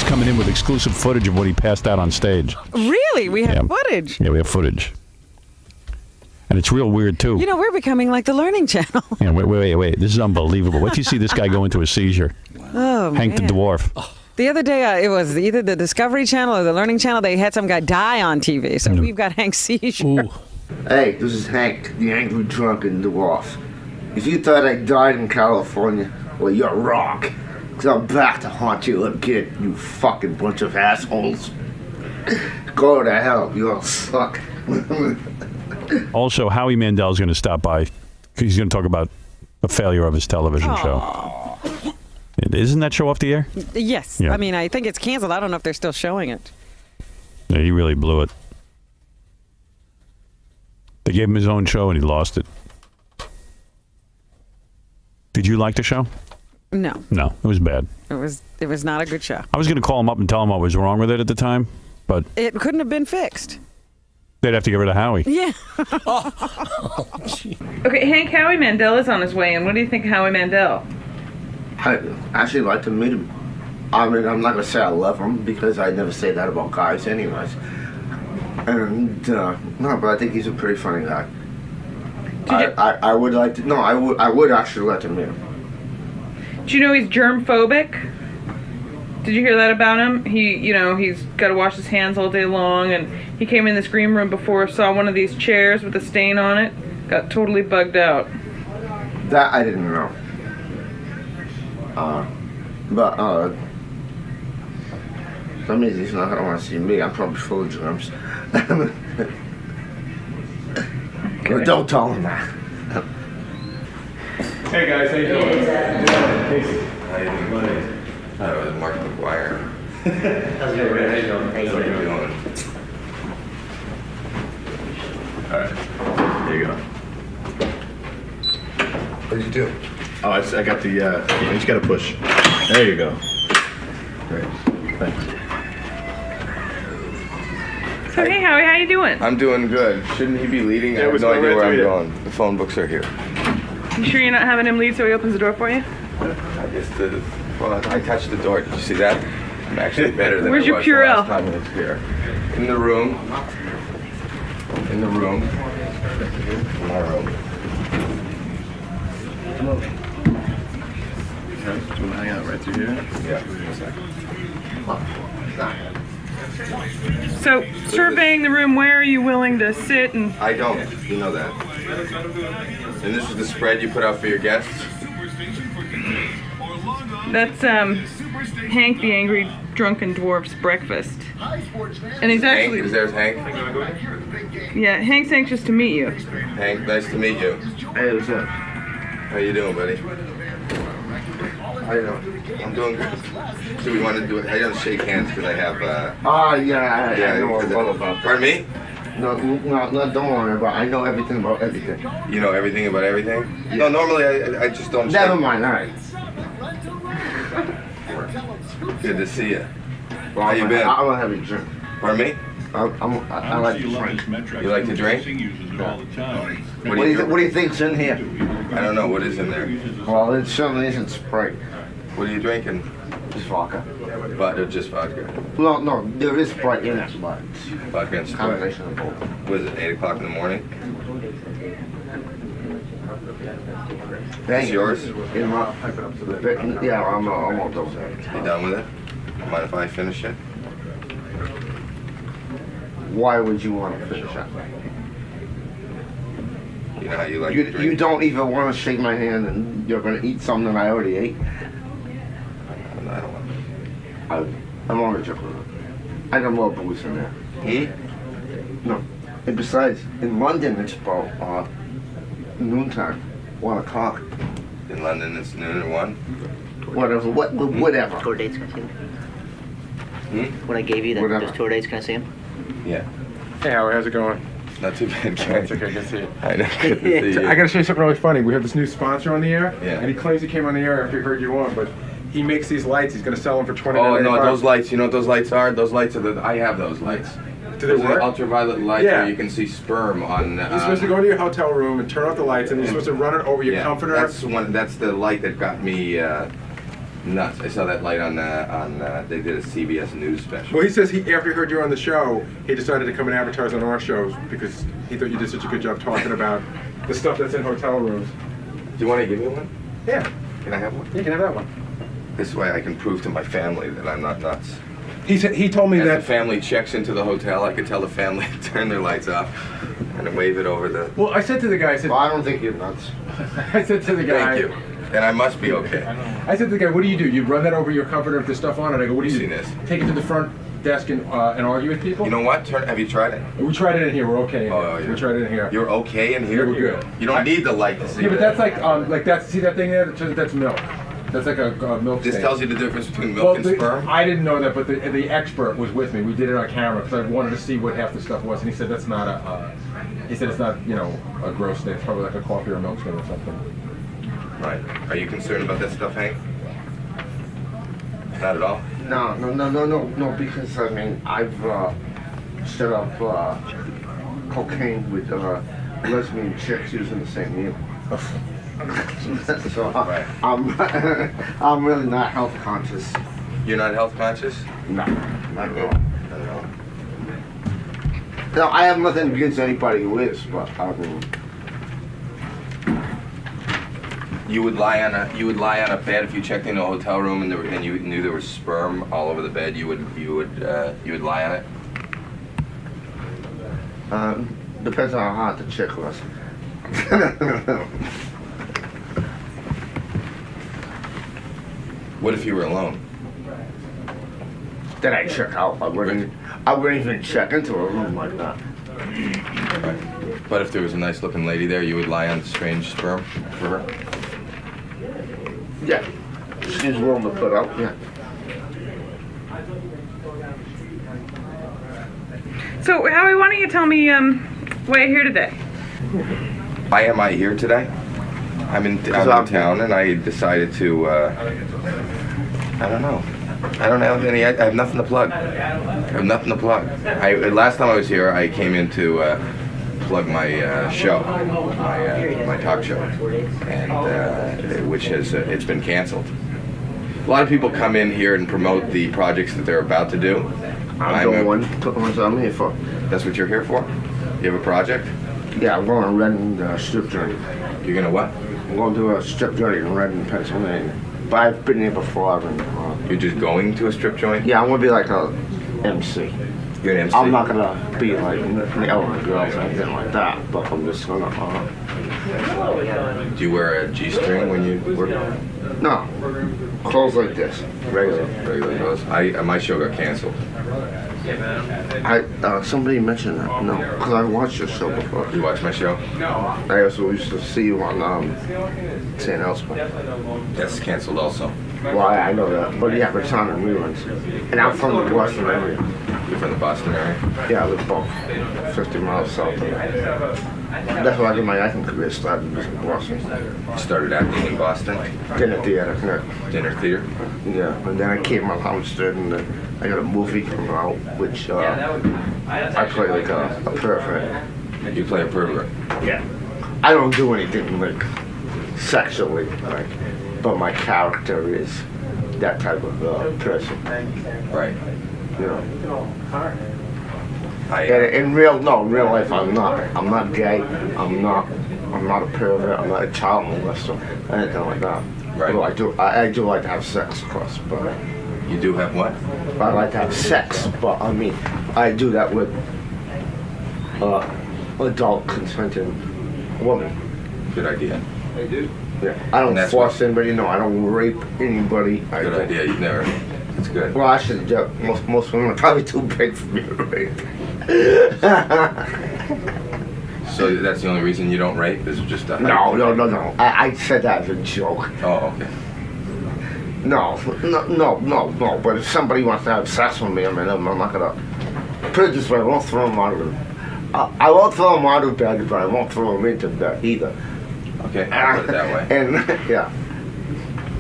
coming in with exclusive footage of what he passed out on stage. Really? We have footage? Yeah, we have footage. And it's real weird, too. You know, we're becoming like the Learning Channel. Yeah, wait. This is unbelievable. Wait till you see this guy go into a seizure. Oh, Hank the Dwarf. The other day, it was either the Discovery Channel or the Learning Channel. They had some guy die on TV, so we've got Hank's seizure. Ooh. Hey, this is Hank, the angry drunken dwarf. If you thought I died in California, well, you're wrong. Because I'm back to haunt you again, you fucking bunch of assholes. Go to hell, you all suck. Also, Howie Mandel is going to stop by. He's going to talk about the failure of his television show. Isn't that show off the air? Yes. Yeah. I mean, I think it's canceled. I don't know if they're still showing it. Yeah, he really blew it. They gave him his own show and he lost it. Did you like the show? No. No, it was bad. It was not a good show. I was going to call him up and tell him what was wrong with it at the time, but It couldn't have been fixed. they'd have to get rid of Howie. Yeah. Okay, Hank, Howie Mandel is on his way in. What do you think of Howie Mandel? I actually like to meet him. I mean, I'm not going to say I love him because I never say that about guys anyways. And, no, but I think he's a pretty funny guy. I would like to, no, I would actually like to meet him. Do you know he's germ-phobic? Did you hear that about him? He's got to wash his hands all day long, and he came in this green room before, saw one of these chairs with a stain on it, got totally bugged out. That I didn't know. But that means he's not gonna want to see me. I'm probably full of germs. But don't tell him that. Hey guys, how you doing? Casey. How you doing? That was Mark McGuire. How's it going? How you doing? How you doing? All right. There you go. What did you do? Oh, I got the, you just gotta push. There you go. Great. Thanks. So, hey, Howie, how you doing? I'm doing good. Shouldn't he be leading? I have no idea where I'm going. The phone books are here. You sure you're not having him lead so he opens the door for you? I guess I touched the door. Did you see that? I'm actually better than Where's I your was Purell? the last time I was here. In the room. In the room. In my room. Okay. Do you want to hang out right through here? Yeah. Give me a second. So, surveying the room, where are you willing to sit and... I don't. You know that. And this is the spread you put out for your guests? That's, Hank the Angry Drunken Dwarf's breakfast. And he's actually... Hank? Is there's Hank? Yeah, Hank's anxious to meet you. Hank, nice to meet you. Hey, what's up? How you doing, buddy? How you doing? I'm doing good. So we want to do it. I don't shake hands because I have. Yeah, I know all about that. Pardon me? No, don't worry about it. I know everything about everything. You know everything about everything? Yeah. No, normally I just don't. Never mind, all right. Good to see you. Well, How you been? I'm gonna have a drink. Pardon me? I like to drink. You like to drink? What do you think's in here? I don't know. What is in there? Well, it certainly isn't Sprite. What are you drinking? Just vodka. Vodka, just vodka. No, there is Sprite in it, but Vodka and it's a Sprite. combination of both. What is it, 8 o'clock in the morning? Thank yours? Yeah, I'm all done with that. You done with it? Mind if I finish it? Why would you want to finish that? You know how you like to drink? You don't even want to shake my hand and you're going to eat something that I already ate? I don't want I'm only joking. I got more booze in there. No. And besides, in London it's about noontime, 1 o'clock. In London it's noon or 1? Whatever. Tour dates, can I see them? When I gave you Whatever. those tour dates, can I see them? Yeah. Hey Howie, how's it going? Not too bad, It's Ken. okay, good to see you. I know, good to see you. I gotta show you something really funny. We have this new sponsor on the air, Yeah. and he claims he came on the air after he heard you on, but he makes these lights. He's gonna sell them for $29.95. Oh, no, those lights, you know what those lights are? Those lights are I have those lights. Do they Those are work? ultraviolet lights Yeah. where you can see sperm on... You're supposed to go to your hotel room and turn off the lights, and you're supposed to run it over your comforter. That's the light that got me Nuts. I saw that light on they did a CBS News special. Well, he says after he heard you on the show, he decided to come and advertise on our shows because he thought you did such a good job talking about the stuff that's in hotel rooms. Do you want to give me one? Yeah, Can I have one? you can have that one. This way I can prove to my family that I'm not nuts. He told me As the that. family checks into the hotel, I could tell the family to turn their lights off and then wave it over the... Well, I said to the guy, I said, Well, I don't think you're nuts. I said to the guy, Thank you. And I must be okay. I said to the guy, what do? You run that over your comforter with the stuff on it? I go, what do you Seen do? this. Take it to the front desk and argue with people? You know what? Have you tried it? We tried it in here. We're okay. In Oh, here. yeah. We tried it in here. You're okay in here? Yeah, we're good. You don't need the light to see Yeah, but that. that's like that's see that thing there? That's milk. That's like a milk. This stain. tells you the difference between milk and sperm? I didn't know that, but the expert was with me. We did it on camera because I wanted to see what half the stuff was, and he said that's not he said it's not a gross thing. It's probably like a coffee or a milk stain or something. Right. Are you concerned about that stuff, Hank? Not at all? No, because I mean, I've set up cocaine with lesbian chicks using the same needle. So Right. I'm really not health conscious. You're not health conscious? No, not at all. Not at all. No, I have nothing against anybody who is, but I mean, You would lie on a bed if you checked into a hotel room and you knew there was sperm all over the bed. You would lie on it. depends on how hot the chick was. What if you were alone? Then I check out. I wouldn't even check into a room like that. Right. But if there was a nice looking lady there, you would lie on strange sperm for her? Yeah, she's willing to put up. Yeah. So, Howie, why don't you tell me why you're here today? Why am I here today? I'm in town and I decided to, I don't know. I don't have any, I have nothing to plug. Last time I was here, I came in to plug my show, my talk show, and which has, it's been canceled. A lot of people come in here and promote the projects that they're about to do. I'm the one I'm here for. That's what you're here for? You have a project? Yeah, I'm going to Reading strip journey. You're gonna what? I'm going to do a strip journey in Reading, Pennsylvania. But I've been here before. You're just going to a strip joint? Yeah, I'm going to be like a MC. You're an MC? I'm not going to be like yelling at girls or anything like that, but I'm just going to... Do you wear a G-string when you work? No, clothes like this, regular. Regular clothes. My show got canceled. Somebody mentioned that. No, because I watched your show before. You watch my show? I also used to see you on St. Elsewhere. That's canceled also. Well, I know that, but yeah, it's on in reruns. And I'm from the Boston area. You're from the Boston area? Yeah, I live about 50 miles south of there. That's why I did my acting career, started in Boston. You started acting in Boston? Dinner theater, yeah. Dinner theater? Yeah, and then I came on Homestead and I got a movie coming out, which I play like a pervert. You play a pervert? Yeah. I don't do anything like sexually, like, but my character is that type of person. Right. You know. In real life, I'm not gay. I'm not a pervert. I'm not a child molester. Anything like that. Right. Although I do like to have sex, of course, but You do have what? I like to have sex. But I mean, I do that with adult consenting woman. Good idea. Yeah. I don't That's force anybody. No, I don't rape anybody. Good idea. You've never. That's good. Well, actually, yeah, most women are probably too big for me to rape. So that's the only reason you don't rape? Is just a No. I said that as a joke. Oh, okay. No. But if somebody wants to have sex with me, I mean, I'm not gonna. Put it this way, I won't throw them out of I won't throw them out of bed, but I won't throw them into bed either. Okay, I'll put it that way. And yeah.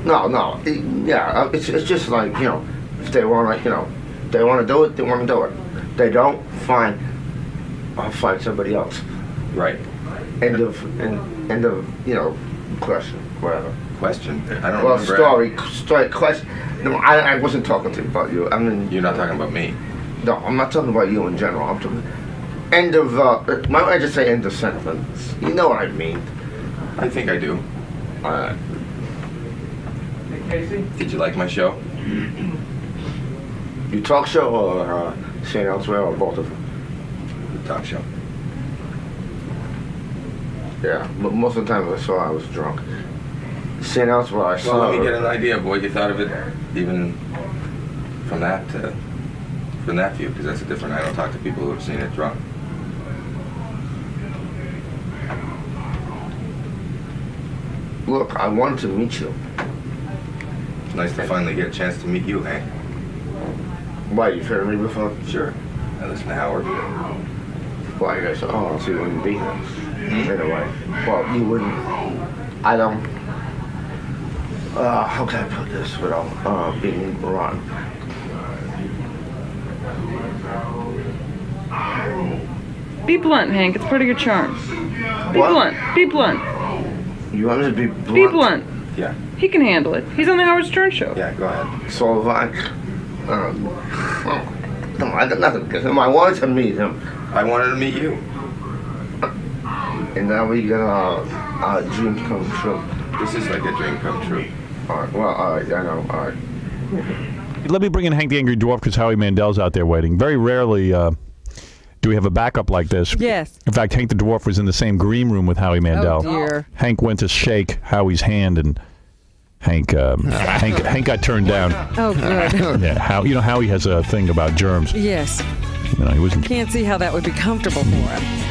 No. Yeah, it's just like, you know, if they wanna, they wanna do it, they wanna do it. They don't, fine. I'll find somebody else. Right. End of question, whatever. Question? I don't Well, remember. story, question. No, I wasn't talking to you about you. I mean, You're not talking about me. no, I'm not talking about you in general. I'm talking end of. Why don't I just say end of sentence? You know what I mean. I think I do. Alright. Did you like my show? You talk show or St. Elsewhere or both of them? The talk show. Yeah, but most of the time I saw I was drunk. St. Elsewhere I Well, saw. let me get an idea of what you thought of it, even from that view, because that's a different. I don't talk to people who have seen it drunk. Look, I wanted to meet you. It's nice to finally get a chance to meet you, Hank. Why, you've heard of me before? Sure. I listen to Howard. Well, I guess, oh, so you wouldn't be here. In a way. Well, you wouldn't. I don't. How can I put this without being wrong? Be blunt, Hank. It's part of your charm. Be What? blunt. Be blunt. You want me to be blunt? Be blunt. Yeah. He can handle it. He's on the Howard Stern show. Yeah. Go ahead. So if no, I got nothing against him. I wanted to meet him. I wanted to meet you. And now we get our dreams come true. This is like a dream come true. Alright, well, alright, I know, alright. Let me bring in Hank the Angry Dwarf because Howie Mandel's out there waiting. Very rarely do we have a backup like this. Yes. In fact, Hank the Dwarf was in the same green room with Howie Mandel. Oh, dear. Hank went to shake Howie's hand, and Hank got turned down. Oh, good. Yeah, Howie has a thing about germs. Yes. He wasn't. Can't see how that would be comfortable for him.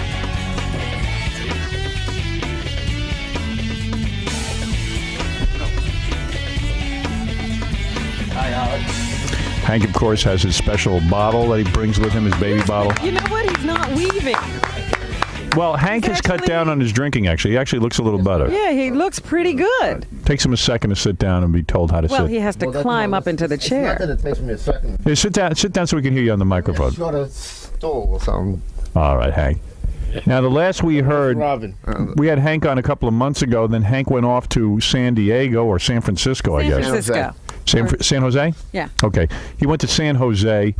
Hank, of course, has his special bottle that he brings with him, his baby bottle. You know what? He's not weaving. Well, Hank has cut down on his drinking, actually. He actually looks a little better. Yeah, he looks pretty good. Takes him a second to sit down and be told how to Well, sit. he has to climb up into the Not that chair. it takes me a second. Hey, sit down so we can hear you on the microphone. Short a stool or something. All right, Hank. Now, the last we heard, Robin. we had Hank on a couple of months ago. Then Hank went off to San Diego or San Francisco, I San guess. Francisco. San Jose? Yeah. Okay. He went to San Jose,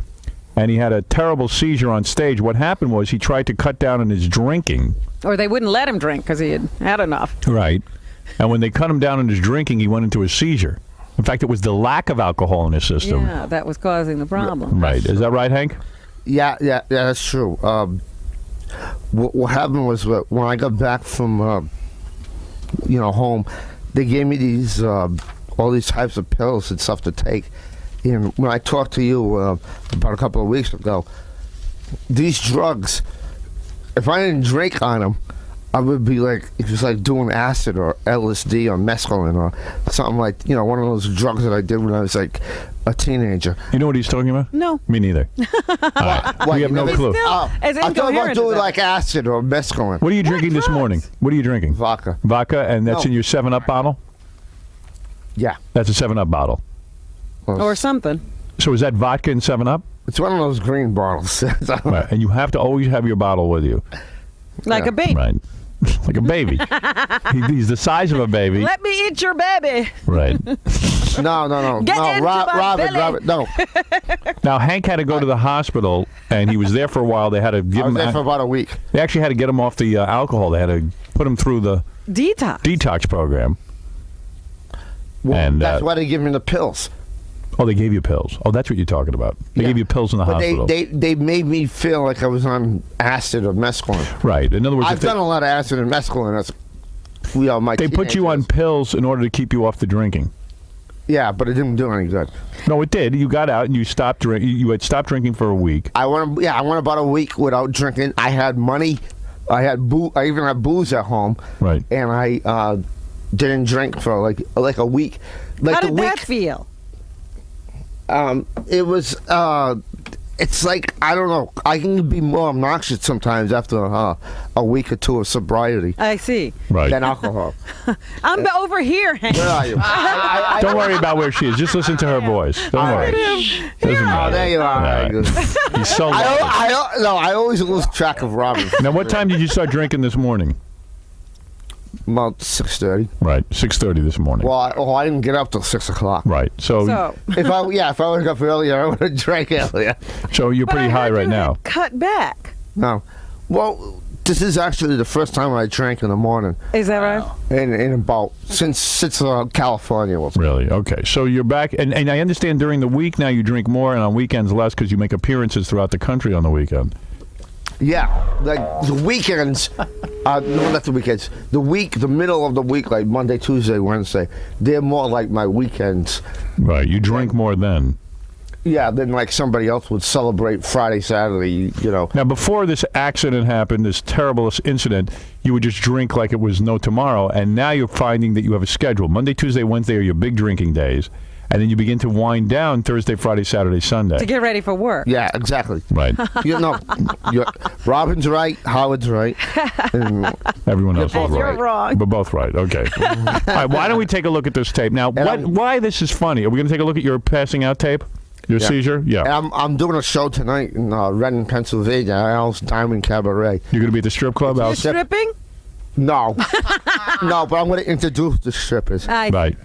and he had a terrible seizure on stage. What happened was he tried to cut down on his drinking. Or they wouldn't let him drink because he had had enough. Right. And when they cut him down on his drinking, he went into a seizure. In fact, it was the lack of alcohol in his system. Yeah, that was causing the problem. Right. Is that right, Hank? Yeah, that's true. What happened was when I got back from, home, they gave me these all these types of pills and stuff to take. And when I talked to you about a couple of weeks ago, these drugs, if I didn't drink on them, I would be like, it was like doing acid or LSD or mescaline or something like, one of those drugs that I did when I was like a teenager. You know what he's talking about? No. Me neither. All right. We have no clue. Still, as I thought about incoherent doing as that. like acid or mescaline. What are you drinking this drugs? morning? What are you drinking? Vodka. Vodka, and that's No. in your 7-Up bottle? Yeah. That's a 7-Up bottle. Or something. So is that vodka in 7-Up? It's one of those green bottles. Right. And you have to always have your bottle with you. Like a baby. Right. Like a baby. He's the size of a baby. Let me eat your baby. Right. No. Get into my belly. Robin, no. Now, Hank had to go to the hospital, and he was there for a while. They had to give I was him. there for about a week. They actually had to get him off the alcohol. They had to put him through the Detox. detox program. Well, And, that's why they give me the pills. Oh, they gave you pills. Oh, that's what you're talking about. They Yeah. gave you pills in the But hospital. they made me feel like I was on acid or mescaline. Right. In other words, I've done a lot of acid and mescaline. As my they put you on teenagers. pills in order to keep you off the drinking. Yeah, but it didn't do any good. No, it did. You got out and you stopped drinking. You had stopped drinking for a week. I went about a week without drinking. I had money. I had I even had booze at home. Right. And I didn't drink for like a week. Like How the did week, that feel? It was. It's like, I don't know. I can be more obnoxious sometimes after a week or two of sobriety I see. Right. than alcohol. I'm over here, Hank. Where are you? Don't worry about where she is. Just listen to her voice. Don't worry. Doesn't Oh, matter. there you are. Right. Good. He's so lovely. I always lose track of Robin. Now, what time did you start drinking this morning? About 6:30. Right, 6:30 this morning. Well, I didn't get up till 6 o'clock. Right, So, If I woke up earlier, I would have drank earlier. so you're but pretty I high heard right you now. had cut back. No. Well, this is actually the first time I drank in the morning Is that right? in about since California was. Really? Okay. So you're back, and I understand during the week now you drink more, and on weekends less because you make appearances throughout the country on the weekend. Yeah, like the weekends. No, not the weekends. The middle of the week, like Monday, Tuesday, Wednesday. They're more like my weekends. Right. You drink more then. Yeah, than like somebody else would celebrate Friday, Saturday. You know. Now, before this accident happened, this terrible incident, you would just drink like it was no tomorrow, and now you're finding that you have a schedule. Monday, Tuesday, Wednesday are your big drinking days, and then you begin to wind down Thursday, Friday, Saturday, Sunday. To get ready for work. Yeah, exactly. Right. You know, Robin's right, Howard's right, and Everyone else is And right. you're wrong. We're both right. Okay. All right. Why don't we take a look at this tape now? Why this is funny? Are we going to take a look at your passing out tape? Your seizure? Yeah. and I'm doing a show tonight in Reading, Pennsylvania, Al's Diamond Cabaret. You're going to be at the strip club? You're Al? stripping? No, no, but I'm going to introduce the strippers. Right.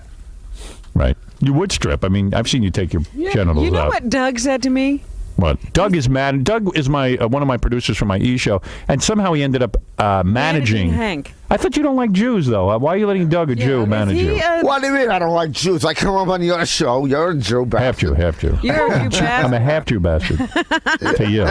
Right. You would strip. I mean, I've seen you take your genitals You know out. what Doug said to me? What? Doug is mad. Doug is my one of my producers for my show, and somehow he ended up managing Hank. I thought you don't like Jews, though. Why are you letting Doug, a Jew, manage you? What do you mean I don't like Jews? I come up on your show. You're a Jew bastard. Half Jew. You're a Jew I'm a bastard. half Jew bastard. To you.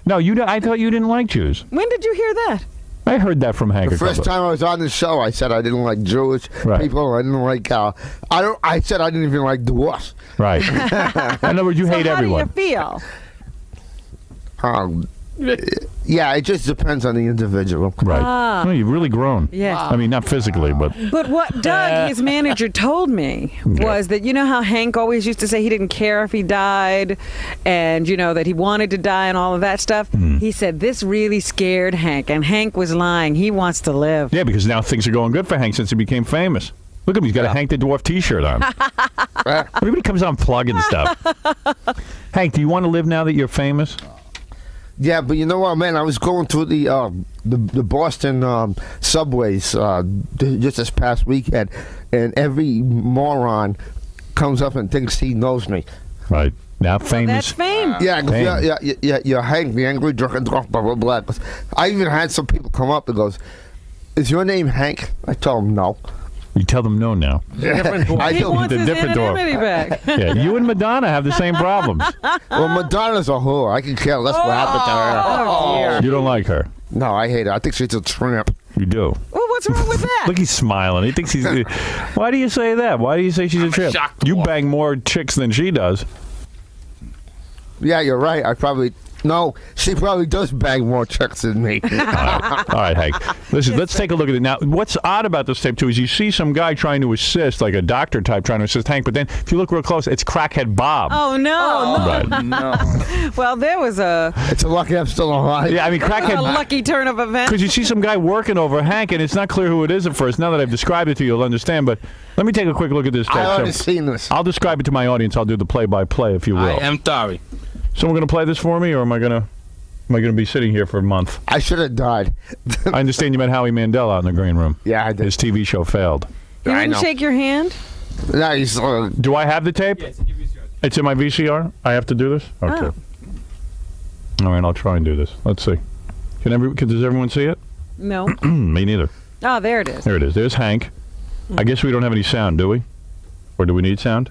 No, I thought you didn't like Jews. When did you hear that? I heard that from Hank. The first time I was on the show, I said I didn't like Jewish people. I didn't like. I said I didn't even like dwarfs. Right. In other words, you hate everyone. How do you feel? Yeah, it just depends on the individual. Right. Ah. No, you've really grown. Yeah. I mean, not physically, but. But what Doug, his manager, told me was that, you know how Hank always used to say he didn't care if he died and, you know, that he wanted to die and all of that stuff? He said this really scared Hank, and Hank was lying. He wants to live. Yeah, because now things are going good for Hank since he became famous. Look at him. He's got a Hank the Dwarf T-shirt on. Everybody comes on plugging stuff. Hank, do you want to live now that you're famous? Yeah, but you know what, man? I was going through the Boston subways just this past weekend, and every moron comes up and thinks he knows me. Right. Now famous. That's fame. Yeah, you're Hank, the angry drunken drunk, blah, blah, blah. I even had some people come up and goes, "Is your name Hank?" I told them no. You tell them no now. I He told wants the his different dwarf. anonymity back. Yeah, you and Madonna have the same problems. Well, Madonna's a whore. I can care less what happened to her. Oh, dear. You don't like her. No, I hate her. I think she's a tramp. You do. Well, what's wrong with that? Look, he's smiling. He thinks he's. Why do you say that? Why do you say she's a trip? You bang more chicks than she does. Yeah, you're right. No, she probably does bang more chicks than me. All right, Hank. Listen, let's take a look at it. Now, what's odd about this tape, too, is you see some guy trying to assist, like a doctor type trying to assist Hank, but then if you look real close, it's Crackhead Bob. Oh, no. Right. No. Well, there was a It's a lucky I'm still alive. Yeah, I mean, Crackhead... lucky turn of events. Because you see some guy working over Hank, and it's not clear who it is at first. Now that I've described it to you, you'll understand, but let me take a quick look at this tape. I've already seen this. I'll describe it to my audience. I'll do the play-by-play, if you will. I am sorry. Someone going to play this for me, or am I going to be sitting here for a month? I should have died. I understand you met Howie Mandel out in the green room. Yeah, I did. His TV show failed. You I didn't know. shake your hand? No, he's, Do I have the tape? Yeah, it's in your VCR. It's in my VCR? I have to do this? Okay. All right, I'll try and do this. Let's see. Does everyone see it? No. Me neither. Oh, there it is. There it is. There's Hank. I guess we don't have any sound, do we? Or do we need sound?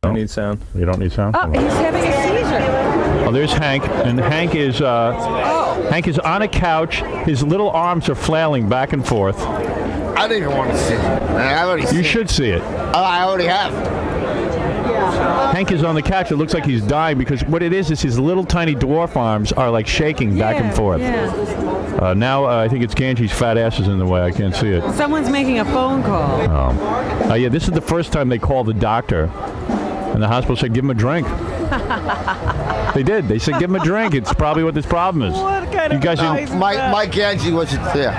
I need sound. You don't need sound? Oh, he's having a seizure. Oh, there's Hank, and Hank is on a couch. His little arms are flailing back and forth. I don't even want to see it. I already see You it. should see it. I already have. Hank is on the couch. It looks like he's dying because what it is his little tiny dwarf arms are like shaking back and forth. Yeah. Now I think it's Ganji's fat ass is in the way. I can't see it. Someone's making a phone call. Yeah, this is the first time they called the doctor, and the hospital said, give him a drink. They did. They said, give him a drink. It's probably what this problem is. What kind You of guys advice didn't- is that? Mike Ganji wasn't there.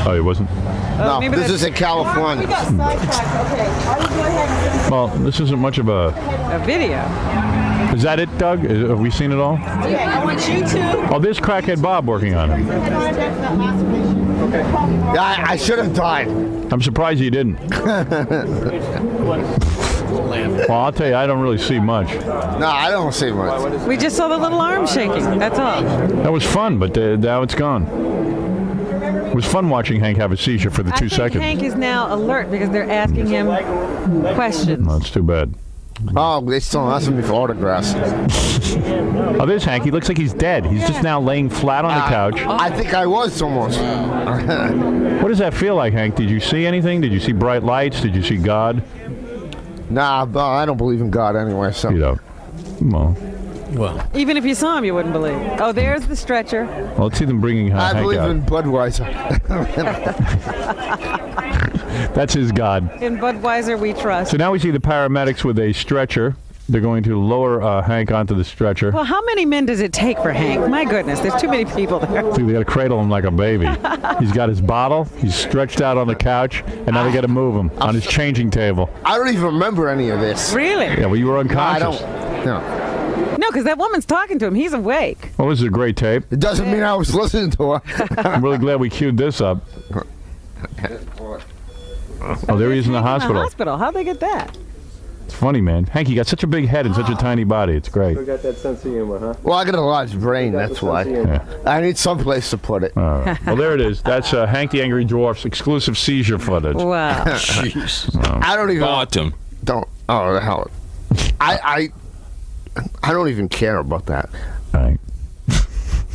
Oh, he wasn't? No, maybe this that's- is in California. Well, this isn't much of a... A video. Is that it, Doug? Have we seen it all? Yeah, I want you to. Oh, there's Crackhead Bob working on him. Yeah, I should have died. I'm surprised you didn't. Well, I'll tell you, I don't really see much. No, I don't see much. We just saw the little arm shaking. That's all. That was fun, but now it's gone. It was fun watching Hank have a seizure for the I 2 think seconds. Hank is now alert because they're asking him questions. That's too bad. Oh, they still asking me for autographs. Oh, there's Hank. He looks like he's dead. He's just now laying flat on the couch. I think I was almost. What does that feel like, Hank? Did you see anything? Did you see bright lights? Did you see God? Nah, but I don't believe in God anyway, so. You don't. Well, Even if you saw him, you wouldn't believe. Oh, there's the stretcher. well, let's see them bringing I Hank believe out. in Budweiser. That's his God. In Budweiser, we trust. So now we see the paramedics with a stretcher. They're going to lower Hank onto the stretcher. Well, how many men does it take for Hank? My goodness, there's too many people there. They got to cradle him like a baby. He's got his bottle. He's stretched out on the couch, and now they got to move him on his changing table. I don't even remember any of this. Really? Yeah, well, you were I unconscious. don't. No. No, because that woman's talking to him. He's awake. Well, this is a great tape. It doesn't mean I was listening to her. I'm really glad we queued this up. Oh, there he is in the hospital. How'd they get that? It's funny, man. Hank, you got such a big head and such a tiny body. It's great. got that sense of humor, huh? Well, I got a large brain, that's why. Yeah. I need someplace to put it. All right. Well, there it is. That's Hank the Angry Dwarf's exclusive seizure footage. Wow. I don't even. Bottom. Don't. Oh, the hell. I don't even care about that. All right.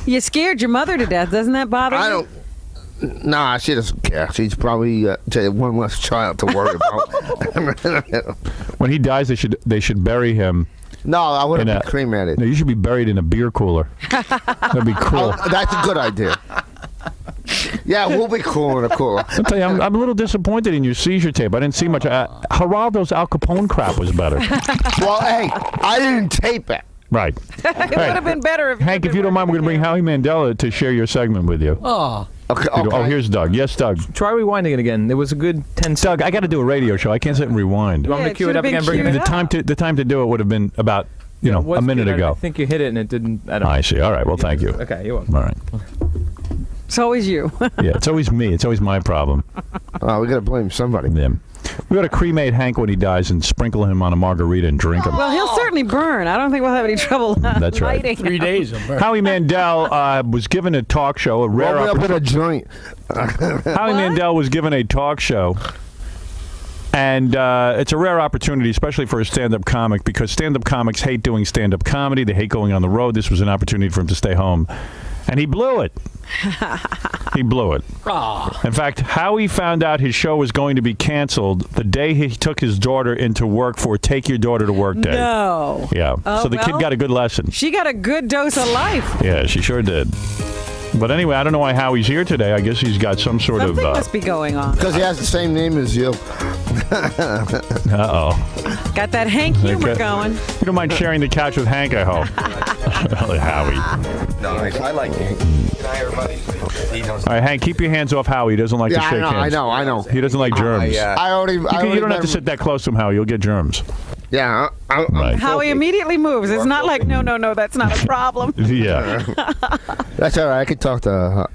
You scared your mother to death. Doesn't that bother you? I don't. Nah, she doesn't care. She's probably one less child to worry about. When he dies, they should bury him. No, I wouldn't In be a- cremated. No, you should be buried in a beer cooler. That'd be cool. Oh, that's a good idea. Yeah, we'll be cool in a cooler. I'll tell you, I'm a little disappointed in your seizure tape. I didn't see much. Geraldo's Al Capone crap was better. Well, hey, I didn't tape it. Right. It would have been better if Hank, if you don't mind, we're going to bring Howie Mandel to share your segment with you. Okay. Oh, here's Doug. Yes, Doug. Try rewinding it again. There was a good 10 seconds. Doug, I got to do a radio show. I can't sit and rewind. You want me Yeah, to cue it should've up been again? Bring it queued back? up. The time to do it would have been about It a was minute good. ago. I think you hit it and it didn't. I don't. I see. All right. Well, thank you. Okay, you're welcome. All right. It's always you. Yeah, it's always me. It's always my problem. Oh, we gotta blame somebody. Them. We got to cremate Hank when he dies and sprinkle him on a margarita and drink him. Well, he'll certainly burn. I don't think we'll have any trouble That's right. lighting. 3 days. Howie Mandel was given a talk show, a rare Roll me up in opportunity. a joint. Howie Mandel was given a talk show, and it's a rare opportunity, especially for a stand-up comic, because stand-up comics hate doing stand-up comedy. They hate going on the road. This was an opportunity for him to stay home, and he blew it. He blew it. In fact, Howie found out his show was going to be canceled the day he took his daughter into work for Take Your Daughter to Work Day. No. Yeah. Oh, So the kid well. got a good lesson. She got a good dose of life. Yeah, she sure did. But anyway, I don't know why Howie's here today. I guess he's got some sort Something of. must be going on. Because he has the same name as you. Uh-oh. Got that Hank humor Okay. going. You don't mind sharing the couch with Hank, I hope. Howie. No, I like you. All right, Hank, keep your hands off Howie. He doesn't like to Yeah, shake hands. I know. He doesn't like germs. I already. You don't have to sit that close to him, Howie. You'll get germs. Yeah. Right. Howie immediately moves. It's not like, no, that's not a problem. Yeah. That's all right. I could talk to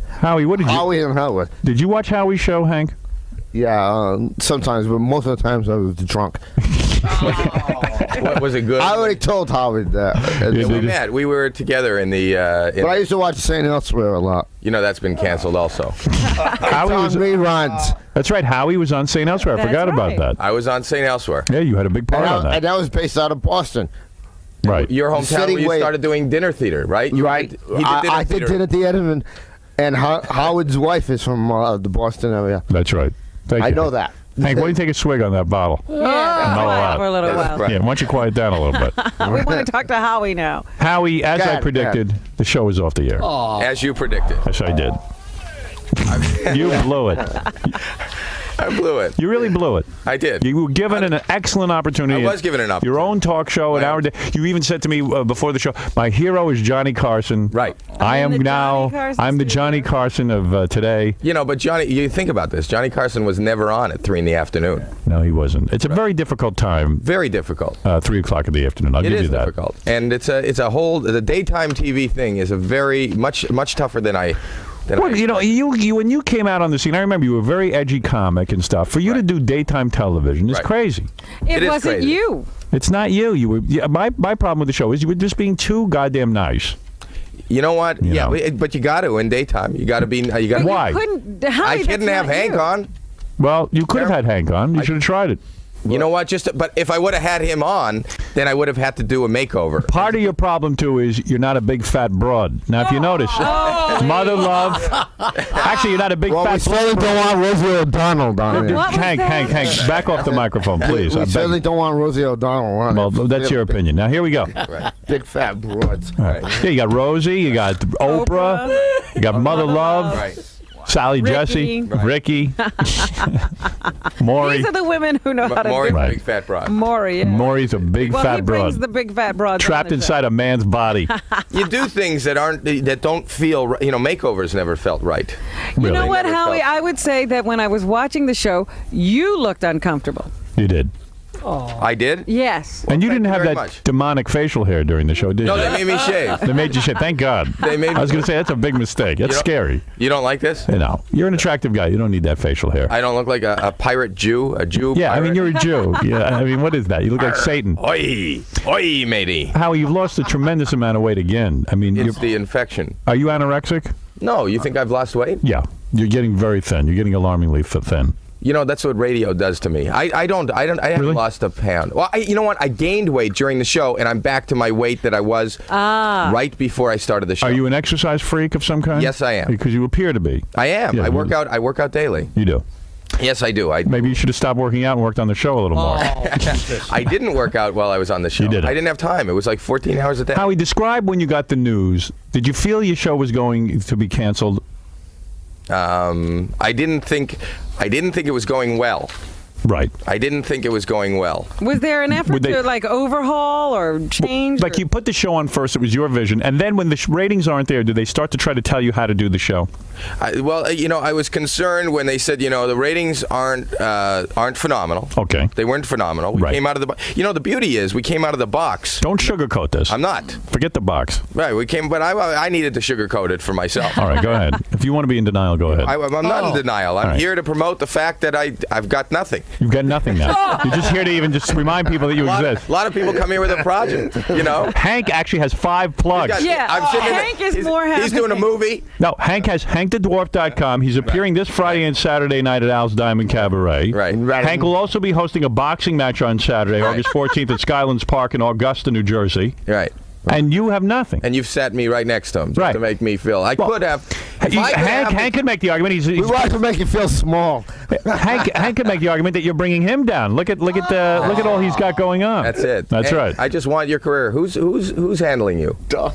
Howie, what did you Howie and Howard. did you watch Howie's show, Hank? Yeah, sometimes, but most of the times I was drunk. Was it good? I already told Howard that. Yeah, We met. We were together in the. But I used to watch St. Elsewhere a lot. You know that's been canceled also. Howie On was, reruns. that's right. Howie was on St. Elsewhere. I That's forgot about right. that. I was on St. Elsewhere. Yeah, you had a big part on And that. that was based out of Boston. Right. Your hometown City where you way- started doing dinner theater, right? You Right. Did, he did dinner I did theater. dinner theater, and Howard's wife is from the Boston area. That's right. Thank I you. know that. Hank, why don't you take a swig on that bottle? Yeah, Mellow out. for a little That's while. right. Yeah, why don't you quiet down a little bit? We want to talk to Howie now. Howie, as Go I ahead, predicted, the show is off the air. As you predicted. Yes, I did. You blew it. I blew it. You really blew it. I did. You were given an excellent opportunity. I was given an opportunity. Your own talk show, an Right. hour a day. You even said to me before the show, my hero is Johnny Carson. Right. I am in the now, Johnny Carson I'm the studio. Johnny Carson of today. You know, but Johnny, you think about this. Johnny Carson was never on at 3 in the afternoon. No, he wasn't. It's a very difficult time, Very difficult. 3 o'clock in the afternoon. I'll It give is you that. difficult, and it's a whole. The daytime TV thing is a very much tougher than I Well, you know, you when you came out on the scene, I remember you were a very edgy comic and stuff. For you to do daytime television is Right. crazy. It is wasn't crazy. you. It's not you. You were. Yeah, my problem with the show is you were just being too goddamn nice. You know what? You know. But you got to in daytime. You got to be. You got. Why? Couldn't, I Howie, couldn't that's have not Hank you. on. Well, you could have had Hank on. You should have tried it. You know what? But if I would have had him on, then I would have had to do a makeover. Part of your problem too is you're not a big fat broad. Now, if you notice, Mother Love. Actually, you're not a big Well, we fat. certainly don't want Rosie O'Donnell down here. What was Hank, that? Hank, back off the microphone, please. I We beg certainly you. don't want Rosie O'Donnell on Well, it. that's your opinion. Now, here we go. Big fat broads. All right. Yeah, you got Rosie, you got Oprah, you got Mother Love, Right. Sally Ricky. Jesse, Right. Ricky, Maury. These are the women who know how to Maury's do a Right. big fat broad. Maury. Yeah. Maury's a big Well, fat he brings broad. the big fat broads Trapped on the inside a man's body. You do things that don't feel right. You know, makeovers never felt right. You Really? know what, Never Howie? felt- I would say that when I was watching the show, you looked uncomfortable. You did. I did. Yes. And you thank didn't you have very that much. demonic facial hair during the show, did No, you? they made me shave. They made you shit. Thank God. They made I was me- going to say, that's a big mistake. That's You know- scary. You don't like this? You know, you're an attractive guy. You don't need that facial hair. I don't look like a pirate Jew. A Jew. Yeah, I mean, pirate? you're a Jew. Yeah, I mean, what is that? You look like Satan. Oi, oi, matey. Howie, you've lost a tremendous amount of weight again. I mean, It's the infection. are you anorexic? No, you think I've lost weight? Yeah. You're getting very thin. You're getting alarmingly thin. You know, that's what radio does to me. I haven't Really? lost a pound. Well, you know what? I gained weight during the show, and I'm back to my weight that I was right before I started the show. Are you an exercise freak of some kind? Yes, I am. Because you appear to be. I am. Yeah, I work out. I work out daily. You do. Yes, I do. Maybe you should have stopped working out and worked on the show a little more. I didn't work out while I was on the show. You didn't. I didn't have time. It was like 14 hours a day. Howie, describe when you got the news. Did you feel your show was going to be canceled? I didn't think it was going well. Right. I didn't think it was going well. Was there an effort Would they- to like overhaul or change? Like or- you put the show on first, it was your vision, and then when the ratings aren't there, do they start to try to tell you how to do the show? Well, you know, I was concerned when they said, you know, the ratings aren't phenomenal. Okay. They weren't phenomenal. We Right. came out of the. You know, the beauty is we came out of the box. Don't sugarcoat this. I'm not. Forget the box. Right. We came, but I needed to sugarcoat it for myself. All right, go ahead. If you want to be in denial, go ahead. I'm not in denial. I'm All right. here to promote the fact that I've got nothing. You've got nothing now. You're just here to even just remind people that you exist. A lot of people come here with a project, you know. Hank actually has 5 plugs. He's got- Yeah, I'm sitting in the- Hank is he's- more He's doing a happening. movie. No, Hank has HankTheDwarf.com. He's appearing this Friday and Saturday night at Al's Diamond Cabaret. Right. Hank will also be hosting a boxing match on Saturday, Right. August 14th at Skylands Park in Augusta, New Jersey. Right. And you have nothing. And you've sat me right next to him just Right. to make me feel. I could have. if I could have- Hank could make the argument. We want to make you feel small. Hank could make the argument that you're bringing him down. Look at all he's got going on. That's it. That's Hey, right. I just want your career. Who's handling you? Doug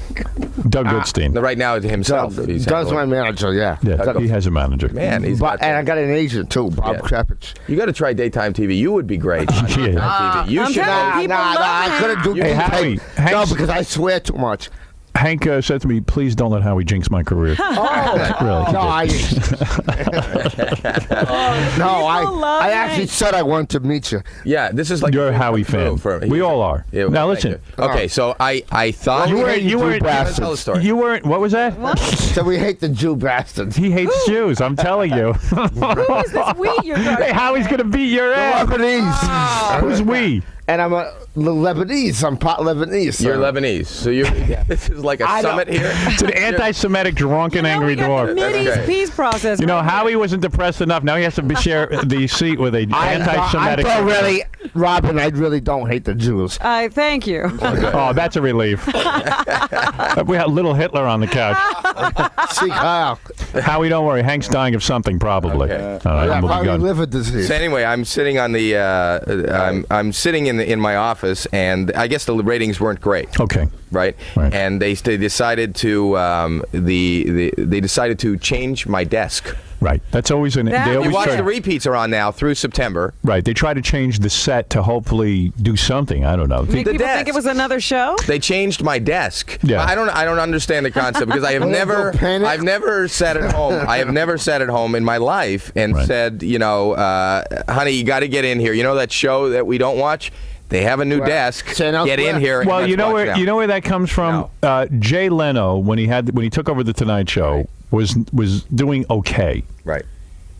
Goodstein. Right now, himself. He's Doug's my handling. manager, yeah. Yeah, he has a manager. Man, he's But, got. and I got an agent too, Bob Yeah. Krepich. You got to try daytime TV. You would be great. on Yeah. daytime TV. You I'm should. telling go- you, people love I couldn't do Hey, Howie, No, Hank's- because I swear too much. Hank said to me, "Please don't let Howie jinx my career." Really? No, I love I Hank. actually said I wanted to meet you. Yeah, this is like You're a dream Howie come true fan. for me. We all are. Yeah, Now thank listen. you. Okay, so I thought You weren't. Jew Tell the bastards. story. You weren't. What was that? So we hate the Jew bastards. He hates Jews. I'm telling you. Who is this we you're talking Hey, Howie's gonna beat your ass. Lebanese. Who's we? And I'm a Lebanese. I'm part Lebanese. You're so- Lebanese, so you're. This is like a I summit here. It's an anti-Semitic, drunken, angry we got dwarf. the Mideast great. peace process. You know, right Howie wasn't depressed enough. Now he has to share the seat with a I anti-Semitic. don't really, Robin, I really don't hate the Jews. I thank you. Oh, that's a relief. We had little Hitler on the couch. See, Kyle. Howie, don't worry. Hank's dying of something, probably. Okay. All right, Yeah, we'll be probably gone. liver disease. So anyway, I'm sitting on the. I'm sitting in my office, and I guess the ratings weren't great. Okay. Right? Right. And they decided to they decided to change my desk. Right. That's always an. That They was always You watch try, the repeats are on now through September. right. They try to change the set to hopefully do something. I don't know. Make The people think desk. it was another show. They changed my desk. Yeah. I don't understand the concept because I have Well, never no panic. I've never sat at home. I have never sat at home in my life and Right. said, you know, honey, you got to get in here. You know that show that we don't watch? They have a new desk. Channel Get in Square. here. And Well, let's you know watch where now. that comes from. Jay Leno, when he took over the Tonight Show, was doing okay. Right.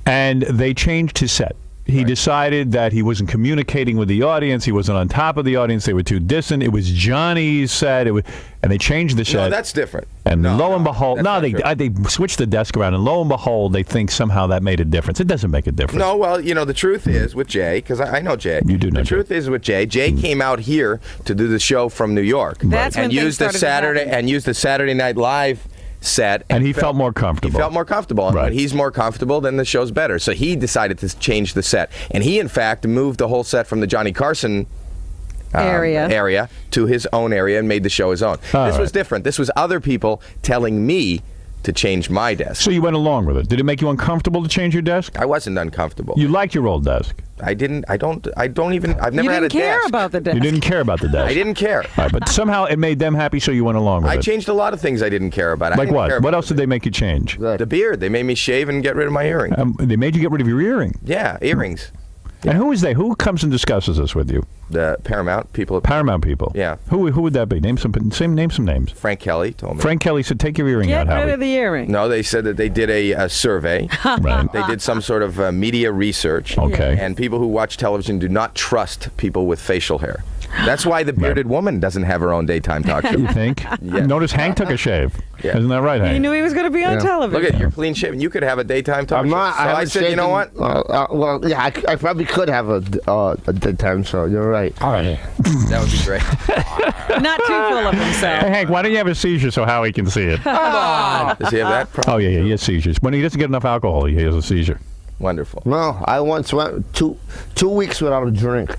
And they changed his set. He decided that he wasn't communicating with the audience. He wasn't on top of the audience. They were too distant. It was Johnny's set. And they changed the set. No, that's different. And lo and behold, that's they switched the desk around, and lo and behold, they think somehow that made a difference. It doesn't make a difference. No, well, the truth is with Jay, because I know Jay. You do know The Jay. truth is with Jay. Jay came out here to do the show from New York. That's when and things used the started to happen. used the Saturday Night Live set, And he felt more comfortable. He felt more comfortable, and Right. when he's more comfortable, then the show's better. So he decided to change the set, and he in fact moved the whole set from the Johnny Carson area to his own area and made the show his own. This was different. This was other people telling me to change my desk. So you went along with it. Did it make you uncomfortable to change your desk? I wasn't uncomfortable. You liked your old desk. I don't even. I've never You had didn't a care desk. about the desk. You didn't care about the desk. I didn't care. All right, but somehow it made them happy, so you went along with I it. changed a lot of things I didn't care about. I Like didn't what? care What about else did they make you change? The beard. They made me shave and get rid of my earring. They made you get rid of your earring. Yeah, earrings. And who is they? Who comes and discusses this with you? The Paramount people. Paramount people. Yeah. Who would that be? Name some names. Frank Kelly told me. Frank Kelly said, "Take your earring out, Get Howie." rid of the earring. No, they said that they did a survey. Right. They did some sort of media research. Okay. And people who watch television do not trust people with facial hair. That's why the bearded woman doesn't have her own daytime talk show. You think? Yeah. Notice Hank took a shave. Yeah. Isn't that right, Hank? He knew he was going to be on television. Look at you're clean shaven. You could have a daytime talk I'm show. not. So I haven't said, you know shaken- what? well, yeah, I probably could have a daytime show. You're right. All right. That would be great. Not too full of himself. Hey, Hank, why don't you have a seizure so Howie can see it? Does he have that problem? Oh, yeah, he has seizures. When he doesn't get enough alcohol, he has a seizure. Wonderful. No, I once went 2 weeks without a drink,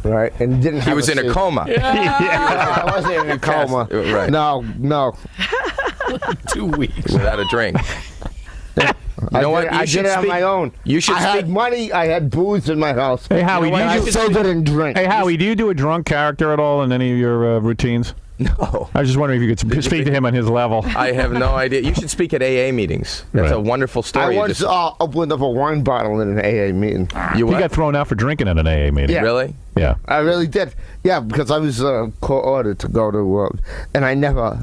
right, and didn't. He have was in a seizure. coma. I wasn't in a coma. Yes, right. No. 2 weeks without a drink. You know what? I did it on my own. You should I had money. I had booze in my house. Hey, Howie, and I still didn't drink. Hey, Howie, do you do a drunk character at all in any of your routines? No. I was just wondering if you could speak to him on his level. I have no idea. You should speak at AA meetings. That's a wonderful story. I You once just- opened up a wine bottle in an AA meeting. You He what? got thrown out for drinking at an AA meeting. Yeah. Really? Yeah. I really did. Yeah, because I was court-ordered to go to, and I never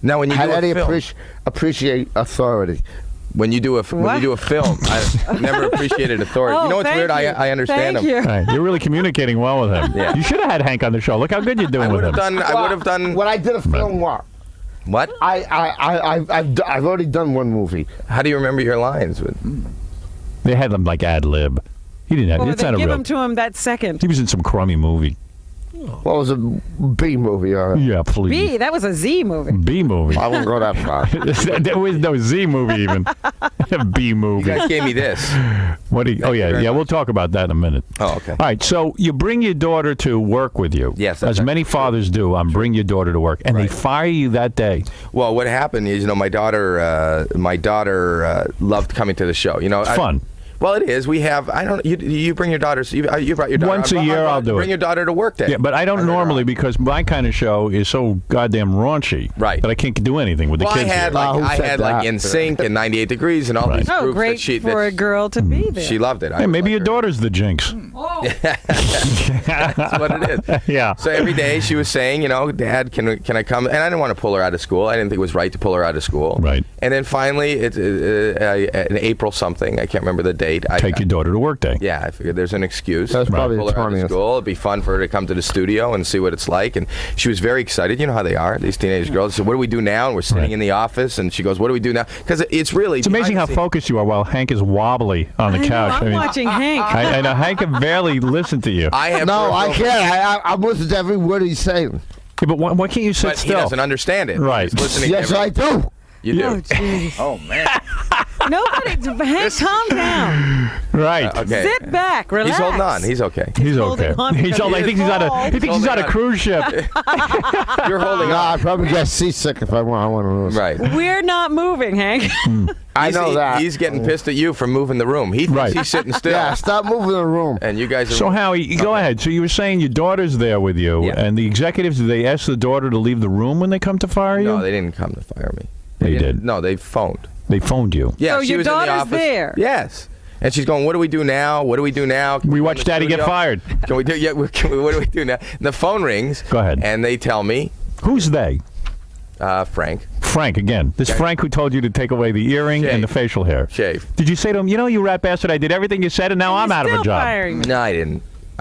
Now, when you had do a any film, appreciate authority. when you do a film, I never appreciated authority. Oh, you know what's thank weird? you. I understand Thank him. you. All right, you're really communicating well with him. Yeah. You should have had Hank on the show. Look how good you're doing I with would him. have done. When I did a film, what? What? I've already done one movie. How do you remember your lines? They had them like ad lib. He didn't have. Or It's they not a give real. him to him that second. He was in some crummy movie. What was a B movie? Yeah, please. B, that was a Z movie. B movie. I won't go that far. There was no Z movie even. B You movie. guys gave me this. What do you, oh yeah, We'll talk about that in a minute. Oh, okay. All right. So you bring your daughter to work with you. Yes, that's as many fathers do. Bring your daughter to work, and they fire you that day. Well, what happened is, my daughter loved coming to the show. It's fun. Well, it is. We have. I don't. You bring your daughters. You brought your daughter. Once a year, I'll do it. Bring your daughter to work day. Yeah, but I don't normally because my kind of show is so goddamn raunchy that I can't do anything with the Well, kids. I had here. like In Sync and 98 Degrees and all these Oh, groups great that she for a girl to be there. she loved it. Hey, maybe your daughter's the jinx. That's what it is. Yeah. So every day she was saying, Dad, can I come? And I didn't want to pull her out of school. I didn't think it was right to pull her out of school. Right. And then finally, in April something, I can't remember the date. Take your daughter to work day. Yeah, I figured there's an excuse. That's probably pull the her out of 20th. school. It'd be fun for her to come to the studio and see what it's like. And she was very excited. You know how they are, these teenage girls. So what do we do now? And we're sitting in the office, and she goes, "What do we do now?" Because it's really It's amazing how focused you are while Hank is wobbly on the I know, couch. I'm watching Hank. I know Hank can barely listen to you. I have No, I peripheral- can't. I'm listening to every word he's saying. Yeah, but why can't you sit But he still? doesn't understand it. Right. He's listening Yes, to I do. You do. Oh, jeez. Oh man. Nobody, Hank, calm down. Right. Okay. Sit back, relax. He's holding on. He's okay. He's holding okay. on He's because all, he I is think he's on a. tall. He thinks he's on a cruise ship. You're holding No, on. I'd probably get seasick if I want to lose. Right. We're not moving, Hank. I know that. He's getting pissed at you for moving the room. He thinks Right. he's sitting still. Yeah, stop moving the room. And you guys are. So Howie, go ahead. So you were saying your daughter's there with you, Yeah. and the executives, do they ask the daughter to leave the room when they come to fire you? No, they didn't come to fire me. They didn't- did. No, they phoned. They phoned you. Yeah, So she your was in the daughter's office. there? Yes. And she's going, "What do we do now? What do we do now? Can We go in watch the Daddy get studio? fired." Can we do? Yeah. What do we do now?" And the phone rings. Go ahead. And they tell me, Who's they? Frank. Frank again. This Frank who told you to take away the earring and the facial hair. Shave. Did you say to him, you know, you rat bastard, I did everything you said, and now I'm out of a job? No, I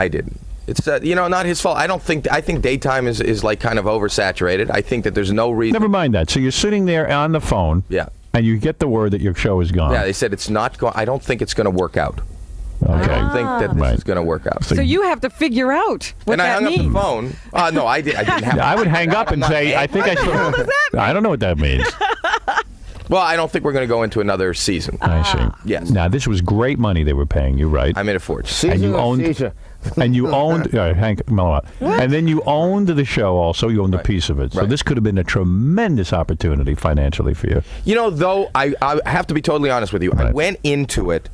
didn't. It's not his fault. I think daytime is like kind of oversaturated. I think that there's no reason. Never mind that. So you're sitting there on the phone. Yeah. And you get the word that your show is gone. Yeah, they said it's not going. I don't think it's going to work out. Okay. I don't think that this is going to work out. So you have to figure out what and I that hung means. up the phone. No, I didn't have. I would hang up and say, I think I should. I don't know what that means. Well, I don't think we're going to go into another season. I see. Yes. Now, this was great money they were paying you, right? I made a fortune. And you owned. And you owned Hank mellow out. And then you owned the show also. You owned a piece of it. So this could have been a tremendous opportunity financially for you. You know, though, I have to be totally honest with you. I went into it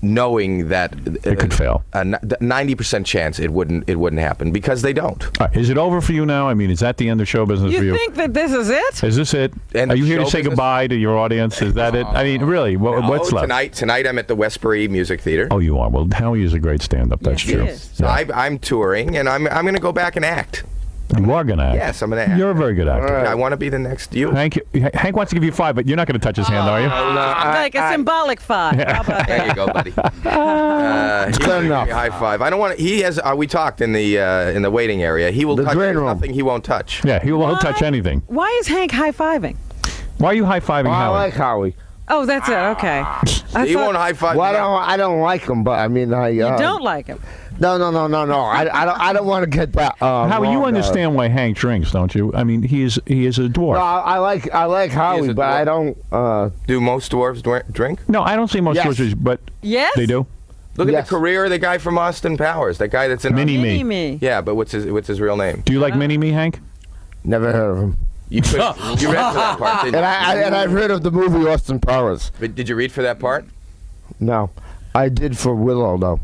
knowing that it could fail. 90% chance it wouldn't happen because they don't. All right, is it over for you now? I mean, is that the end of show business for you? You think that this is it? Is this it? Are you here to say goodbye to your audience? Is that it? I mean, really, what's left? Tonight I'm at the Westbury Music Theater. Oh, you are. Well, Howie is a great stand-up. That's true. So I'm touring, and I'm going to go back and act. You are going to act. Yes, I'm going to act. You're a very good actor. I want to be the next you. Hank wants to give you 5, but you're not going to touch his hand, are you? Like a symbolic 5. How about There you go, buddy. It's good enough. High five. I don't want to. He has. We talked in the waiting area. He will touch. There's nothing he won't touch. Yeah, he'll touch anything. Why is Hank high-fiving? Why are you high-fiving I Howie? like Howie. Oh, that's it. Okay. He won't high five. Well, I don't like him, but I mean, You don't like him. No. I don't want to get that. Howie, you wrong, understand why Hank drinks, don't you? I mean, he is a dwarf. No, I like Howie, but I don't. Do most dwarves drink? No, I don't see most dwarves, but Yes? they do. Look at the career of the guy from Austin Powers. That guy that's in Mini-Me. Yeah, but what's his real name? Do you like Mini-Me, Hank? Never heard of him. You read for that part, didn't you? And I've heard of the movie Austin Powers. But did you read for that part? No, I did for Willow though,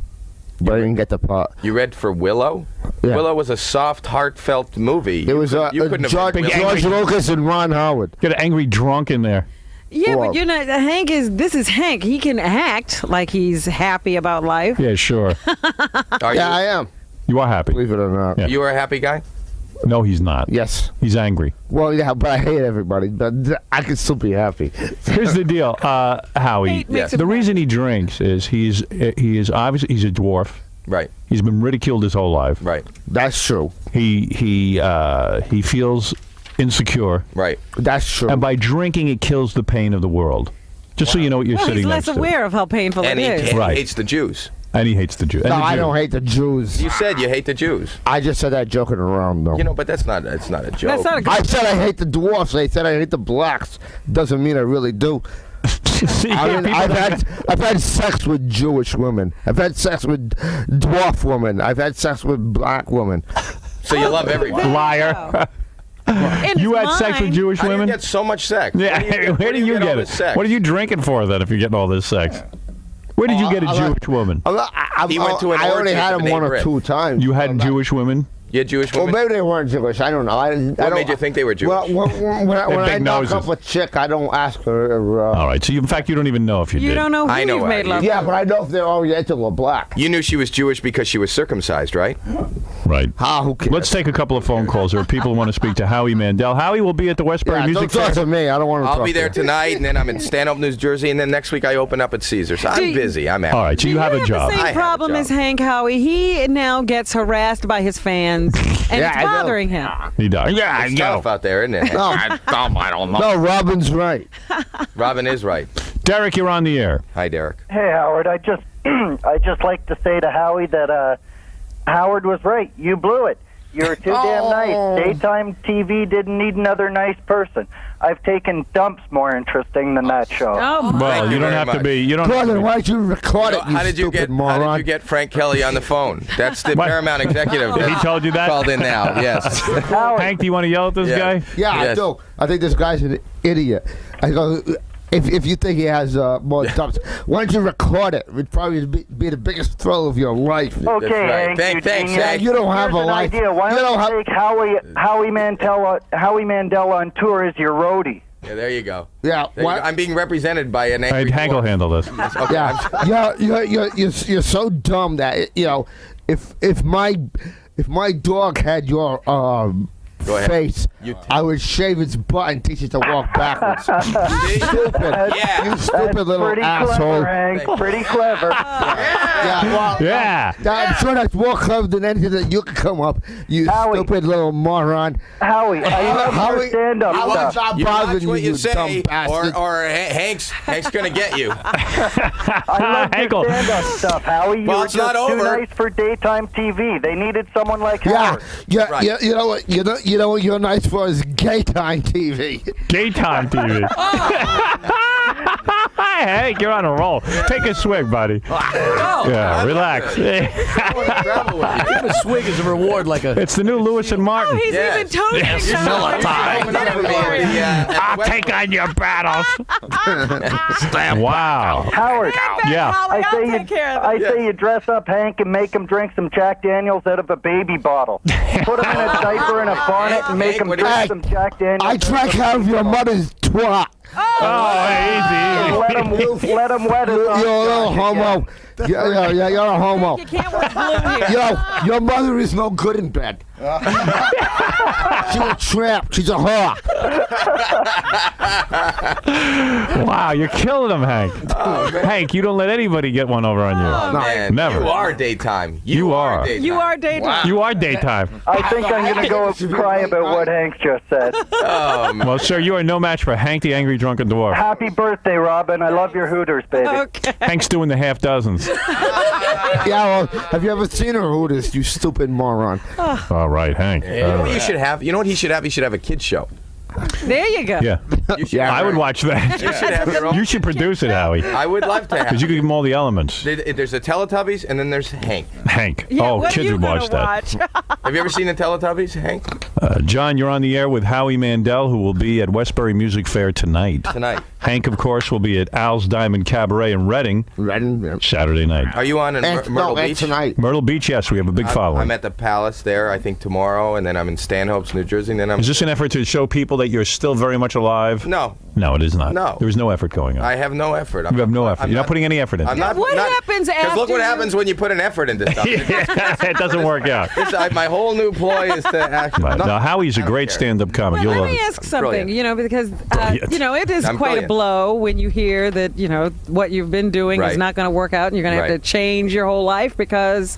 but I didn't get the part. You read for Willow? Yeah. Willow was a soft, heartfelt movie. It was George Lucas and Ron Howard. Get an angry drunk in there. Yeah, but you're not. This is Hank. He can act like he's happy about life. Yeah, sure. I am. You are happy. Believe it or not. Yeah. You are a happy guy? No, he's not. Yes. He's angry. Well, yeah, but I hate everybody. But I can still be happy. Here's the deal, Howie. The reason he drinks is he is obviously he's a dwarf. Right. He's been ridiculed his whole life. Right. That's true. He feels insecure. Right. That's true. And by drinking, it kills the pain of the world. Just so you know what you're Well, sitting he's next less to. aware of how painful And it is. he hates the Jews. And he hates the Jews. No, I don't hate the Jews. You said you hate the Jews. I just said that joking around, though. You know, but that's not a joke. I said I hate the dwarfs. I said I hate the blacks. Doesn't mean I really do. I mean, I've had sex with Jewish women. I've had sex with dwarf women. I've had sex with black women. So you love everybody. Liar. You had sex with Jewish How do you women? get so much sex? Yeah, where do you get all it? this sex? What are you drinking for then if you're getting all this sex? Where did you get a Jewish woman? He went to an I only orgy had and them one ate or rib. two times. You had Jewish women? You had Jewish Well, women? maybe they weren't Jewish. I don't know. What made you think they were Jewish? Well, when I big knock noses. up a chick, I don't ask her. All right. So, in fact, you don't even know if you did. You don't know who I know you've made love Yeah, to. but I know if they're Oriental or black. You knew she was Jewish because she was circumcised, right? Right. Who cares? Let's take a couple of phone calls. There are people who want to speak to Howie Mandel. Howie will be at the Westbury Yeah, Music don't talk Fair. to me. I don't want to talk I'll be there to you. tonight, and then I'm in Stanhope, New Jersey, and then next week I open up at Caesar. So I'm busy. I'm out. All right. So, you have a job. The same I have a problem job. as Hank, Howie. He now gets harassed by his fans, and Yeah, it's I know. bothering him. He does. Yeah, It's tough out there, isn't it? I don't know. No, Robin's right. Robin is right. Derek, you're on the air. Hi, Derek. Hey, Howard. I just like to say to Howie that Howard was right. You blew it. You were too damn nice. Daytime TV didn't need another nice person. I've taken dumps more interesting than that show. Oh, my. Well, Thank you you don't very have to much. be. You don't. Have to Gordon, be. why don't you record it, How did you stupid get? moron? How did you get Frank Kelly on the phone? That's the What? Paramount executive. He told you that? Called in now. Yes. Howard, Hank, do you want to yell at this Yeah. guy? Yeah, I Yes. do. I think this guy's an idiot. I go, if you think he has more dumps, why don't you record it? It'd probably be the biggest thrill of your life. okay, right. Hank, you Thanks, genius. Hank. You don't have Here's a an life. idea. Why You don't don't you take Howie Mandel on tour as your roadie? Yeah, there you go. Yeah, There you go. I'm being represented by an All angry right, Hank will dwarf. handle this. Okay, yeah, you're so dumb that if my dog had your Go ahead. face, I would shave his butt and teach it to walk backwards. You stupid. Yeah. You stupid little Pretty asshole. clever, Hank. Pretty clever. Yeah, well, Yeah. I'm sure that's more clever than anything that you could come up. You Howie. stupid little moron. Howie, I love your stand-up Howie, stuff. stop You watch bothering what you you say, dumb bastard. or Hank's gonna get you. I love Hank your will- stand-up stuff, Howie. You Well, were it's not just too over. nice for daytime TV. They needed someone like Yeah, Howard. yeah, Right. yeah. You know what? You know what you're nice for is gay-time TV. Gay time TV. Hank, you're on a roll. Take a swig, buddy. Yeah, relax. Give a swig as a reward, like a. It's the new Lewis and Martin. He's even toasting them. I'll take on your battles. Wow. Howard, Yeah. I say you, I say you dress up Hank and make him drink some Jack Daniels out of a baby bottle. Put him in a diaper and a bonnet and make him Hank, drink what some Jack Daniels. I drank out of your mother's twat. Oh, easy. Let him wet You're his a little homo. Yeah, you're a homo. You can't wear blue here. Yo, your mother is no good in bed. She's a tramp. She's a whore. Wow, you're killing him, Hank. Hank, you don't let anybody get one over on you. Man, Never. You are daytime. You are. Daytime. You are daytime. You are daytime. I think I'm going to go cry about what Hank just said. Well, sir, you are no match for Hank the Angry Drunken Dwarf. Happy birthday, Robin. I love your Hooters, baby. Okay. Hank's doing the half dozens. Yeah, well, have you ever seen her Hooters, you stupid moron? All right, Hank. You know what you should have? You know what he should have? He should have a kid show. There you go. Yeah. You should I would watch that. You should have your own. You should produce it, Howie. I would love to have. Because you could give him all the elements. There's the Teletubbies, and then there's Hank. Hank. Yeah, Oh, what are kids you would gonna watch that. watch? Have you ever seen the Teletubbies, Hank? John, you're on the air with Howie Mandel, who will be at Westbury Music Fair tonight. Tonight. Hank, of course, will be at Al's Diamond Cabaret in Reading Saturday night. Are you on in Myrtle Beach? tonight. Myrtle Beach, yes, we have a big following. I'm at the Palace there, I think, tomorrow, and then I'm in Stanhope's, New Jersey, and then I'm... Is this an effort to show people that you're still very much alive? No. No, it is not. No. There is no effort going on. I have no effort. You have no effort. You're not putting any effort into I'm it. not. What happens Because look after what you- happens when you put an effort into stuff. It doesn't work out. My whole new ploy is to actually... Right. Now, Howie's a great stand-up comic. You'll Let love me it. ask something, Brilliant. you know, because, Brilliant. you know, it is I'm quite brilliant. a blow when you hear that, you know, what you've been doing is Right. not going to work out and you're going to have Right. to change your whole life because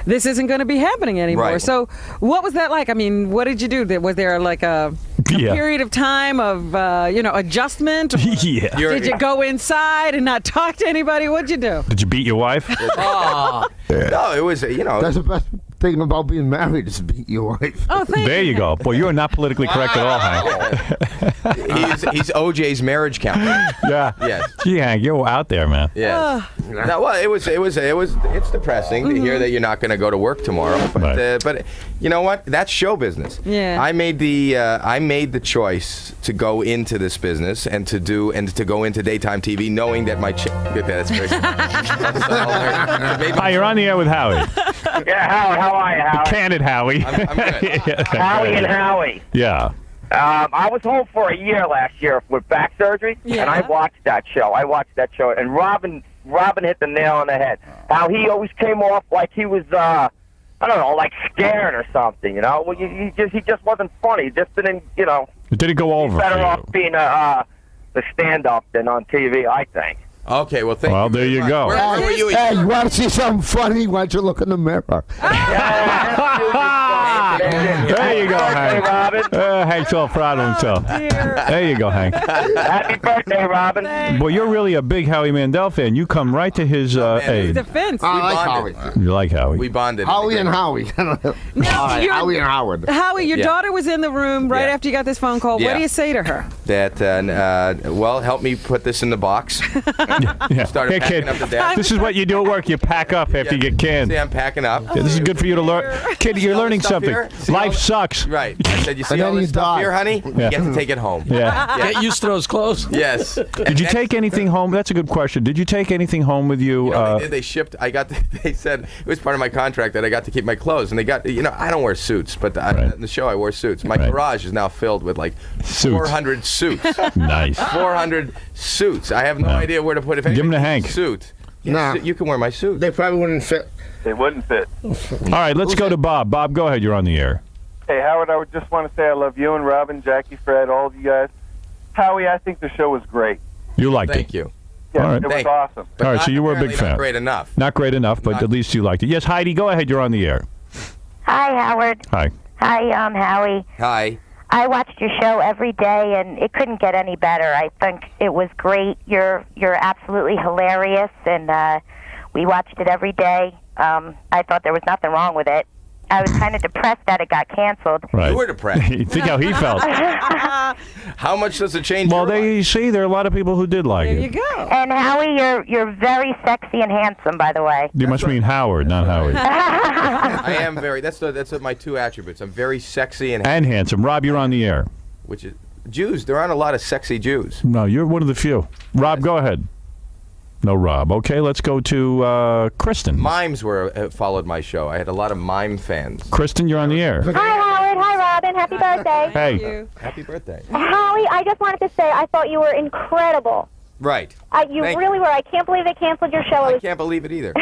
this isn't going to be happening anymore. Right. So what was that like? I mean, what did you do? Was there like a Yeah. period of time of, you know, adjustment? Or Yeah. did you go inside and not talk to anybody? What'd you do? Did you beat your wife? No, it was, you know... That's the best thing about being married is beat your wife. Oh, thank There you go. Boy, you are not politically correct at all, Hank. He's OJ's marriage counselor. Yeah. Yes. Gee, Hank, you're out there, man. Yes. No, well, it's depressing to hear that you're not going to go to work tomorrow. But, Right. but you know what? That's show business. Yeah. I made the choice to go into this business and to go into daytime TV, knowing that my that's very. Hi, you're on the air with Howie. Yeah, Howard, how are you, Howard? Candid Howie. I'm good. Yeah. Howie and Howie. Yeah. I was home for a year last year with back surgery, Yeah. and I watched that show. And Robin hit the nail on the head. How he always came off like he was, I don't know, like scared or something. You know, well, he just wasn't funny. He just didn't, you know. It didn't go over. Better for off you. being the stand-up than on TV, I think. Okay, well, thank you. Well, there very you much. go. Where were you? Hey, you want to see something funny? Why don't you look in the mirror? There you go, Happy Hank. birthday, Robin. Hank's all proud of himself. There you go, Hank. Happy birthday, Robin. Boy, you're really a big Howie Mandel fan. You come right to his aid. Defense. I like bonded. Howie. You like Howie. We bonded. Howie and Howie. All right, you're- Howie and Howard. Howie, your Yeah. daughter was in the room right Yeah. after you got this phone call. What Yeah. do you say to her? That well, help me put this in the box. Yeah. Started Hey, packing kid, up the desk. this is what you do at work. You pack up after you get canned. See, I'm packing up. Yeah, this is good for you to learn. Kid, you're all learning this stuff something. here? See all Life this- sucks. Right. I said, you see And all then this you stuff die. here, honey? Yeah. You have to take it home. Yeah. Get used to those clothes. Yes. Did you take anything home? That's a good question. Did you take anything home with you? You know, they did. They shipped. They said it was part of my contract that I got to keep my clothes, and they got. You know, I don't wear suits, but in the show I wore suits. My Right. garage is now filled with like Suits. 400 suits. Nice. 400 suits. I have no idea where to put it. Give 'em to Hank. Suit. Yes, Nah. you can wear my suit. They probably wouldn't fit. They wouldn't fit. All right, let's go to Bob. Bob, go ahead. You're on the air. Hey, Howard, I would just want to say I love you and Robin, Jackie, Fred, all of you guys. Howie, I think the show was great. You liked Thank it. you. Yeah, All right. it was Thank you. awesome. But All right, so you were a big apparently fan. Not great enough. Not great enough, but at least you liked it. Yes, Heidi, go ahead. You're on the air. Hi, Howard. Hi. Hi, Howie. Hi. I watched your show every day, and it couldn't get any better. I think it was great. You're absolutely hilarious, and we watched it every day. I thought there was nothing wrong with it. I was kind of depressed that it got canceled. Right. You were depressed. Think how he felt. How much does it change? Well, you see, there are a lot of people who did like There it. you go. And Howie, you're very sexy and handsome, by the way. You must mean Howard, not Howie. I am very. That's my two attributes. I'm very sexy and handsome. Rob, you're on the air. which is Jews. There aren't a lot of sexy Jews. No, you're one of the few. Rob, go ahead. No, Rob. Okay, let's go to Kristen. Mimes followed my show. I had a lot of mime fans. Kristen, you're on the air. Hi, Howard. Hi, Robin. Happy birthday. Hey. Happy birthday. Howie, I just wanted to say I thought you were incredible. Right. You Thank really were. I can't believe they canceled your show. I can't believe it either.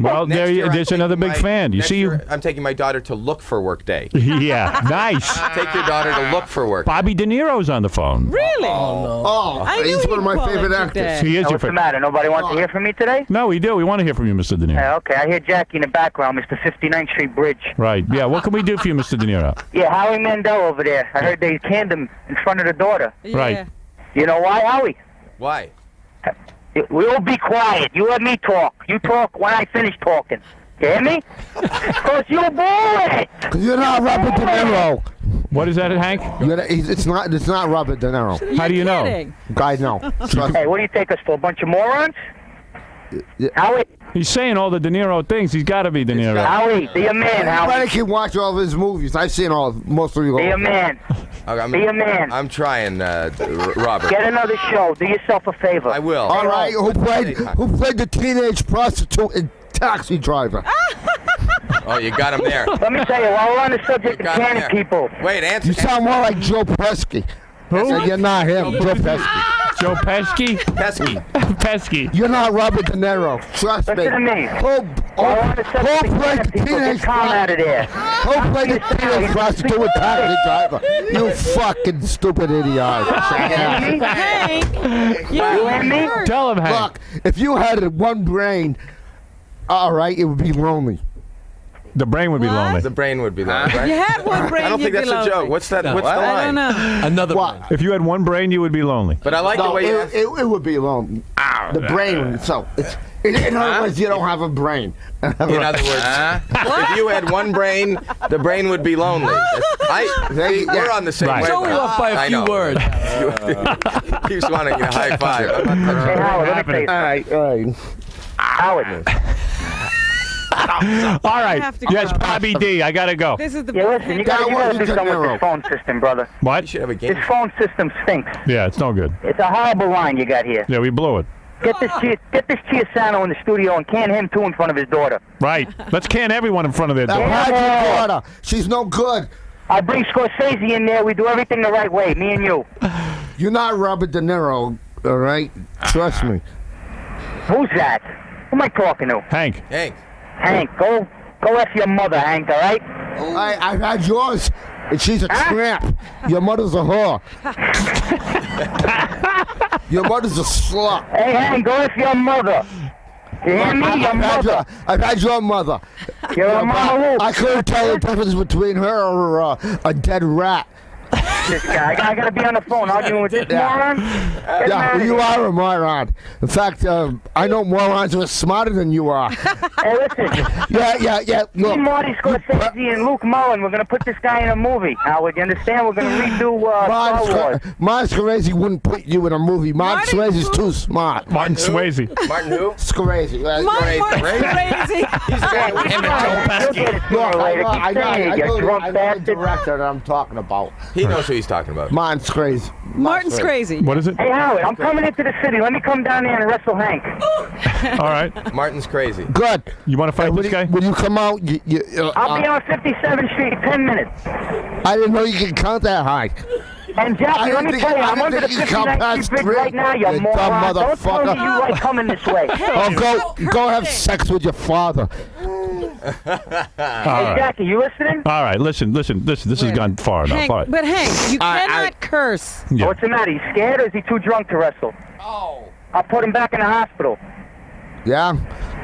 Well, Next year, there's another big fan. You next see, year, I'm taking my daughter to Look for Work Day. yeah, nice. Take your daughter to Look for Work. Bobby De Niro's on the phone. Really? Oh, I knew he's one of you'd my call favorite it actors. today. He is your What's the favorite. matter? Nobody wants to hear from me today? No, we do. We want to hear from you, Mr. De Niro. Okay, I hear Jackie in the background, Mr. 59th Street Bridge. Right. Yeah. What can we do for you, Mr. De Niro? Yeah, Howie Mandel over there. I heard they canned him in front of the daughter. Right. You know why, Howie? Why? We all be quiet. You let me talk. You talk when I finish talking. You hear me? Because you bullet. You're not Robert De Niro. What is that, Hank? It's not Robert De Niro. How do you know? I know. Hey, what do you take us for? A bunch of morons? Howie? He's saying all the De Niro things. He's got to be De Niro. Howie, be a man, Howie. Everybody can watch all of his movies. I've seen most of you. Be a man. Be a man. I'm trying, Robert. Get another show. Do yourself a favor. I will. All right. Who played the teenage prostitute in Taxi Driver? Oh, you got him there. Let me tell you, while we're on the subject of canning people. Wait, answer. You sound more like Joe Pesci. Who? You're not him, Joe Pesci. Joe Pesci? Pesky. Pesky. You're not Robert De Niro. Trust me. Listen to me. While we're on the subject of canning people, get calm out of there. Who played the teenage prostitute with Taxi Driver? You fucking stupid idiot. Hank, you hear me? Tell him, Hank. Look, if you had one brain, all right, it would be lonely. The brain would be lonely. The brain would be lonely, right? You had one brain. I don't think you'd that's be a lonely. joke. What's that? No. What's the line? I don't know. Another one. If you had one brain, you would be lonely. But I like the way you asked. it would be lonely. The brain. So it's. In other words, you don't have a brain. In other words, if you had one brain, the brain would be lonely. We're on the same Right. wavelength. It's only off by a I few know. words. Keeps wanting a high five. I'm not touching Hey, Howard, let me tell you. All right. Howard. All right. have to Yes, go. Bobby D. I got to go. This is the Yeah, listen, you gotta do something with this phone system, brother. What? You should have a game. This phone system stinks. Yeah, it's no good. It's a horrible line you got here. Yeah, we blew it. Get this Chiasano in the studio and can him too in front of his daughter. Right. Let's can everyone in front of their Now, door. how's your daughter? She's no good. I bring Scorsese in there. We do everything the right way, me and you. You're not Robert De Niro, all right? Trust me. Who's that? Who am I talking to? Hank. Hank. Hank, go F your mother, Hank, all right? I've had yours, and she's a tramp. Your mother's a whore. Your mother's a slut. Hey, Hank, go F your mother. You hear me? Your mother. I've had your mother. You're a mama. I couldn't tell the difference between her or a dead rat. This guy. I gotta be on the phone arguing with this moron. Yeah, you are a moron. In fact, I know morons who are smarter than you are. Hey, listen. Yeah. Me, Look, Marty Scorsese, and Luke Mullen, we're gonna put this guy in a movie. Howard, you understand? We're gonna redo Star Wars. Martin Scorsese wouldn't put you in a movie. Martin Scorsese's too smart. Martin Swayze. Martin who? Scorsese. Martin crazy. I know the director that I'm talking about. He knows who he's talking about. Martin's crazy. Martin's crazy. What is it? Hey, Howard, I'm coming into the city. Let me come down there and wrestle Hank. All right. Martin's crazy. Good. You want to fight this guy? When you come out, I'll be on 57th Street in 10 minutes. I didn't know you could count that high. And Jackie, let me tell you, I'm under the 59th Street Bridge right now, you moron. Don't tell me you like coming this way. Oh, go have sex with your father. right. Jackie, you listening? All right, listen. This has gone far enough. Hank, All right. but Hank, you cannot curse. Yeah. What's the matter? He's scared or is he too drunk to wrestle? Oh. I'll put him back in the hospital. Yeah?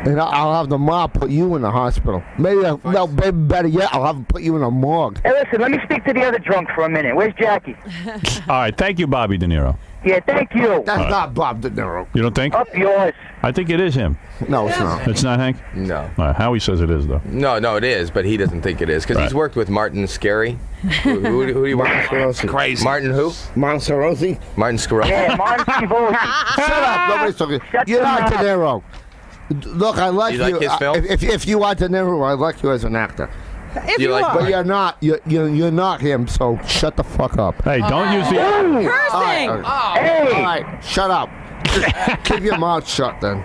And I'll have the mob put you in the hospital. Maybe, maybe better yet, I'll have them put you in a morgue. Hey, listen, let me speak to the other drunk for a minute. Where's Jackie? All right, thank you, Bobby De Niro. Yeah, thank you. That's not Bob De Niro. You don't think? Up yours. I think it is him. No, it's not. It's not Hank? No. All right, Howie says it is, though. No, it is, but he doesn't think it is because he's worked with Martin Scary. Who do you work with? Crazy. Martin who? Martin Scarosi? Martin Scary. Yeah, Martin Scivoli. Shut up. Nobody's talking. You're not De Niro. Look, I like you. You like his film? If you are De Niro, I like you as an actor. If you like- are. But you're not. You're not him. So shut the fuck up. Hey, don't use the... Cursing. Hey. All right, shut up. Keep your mouth shut then,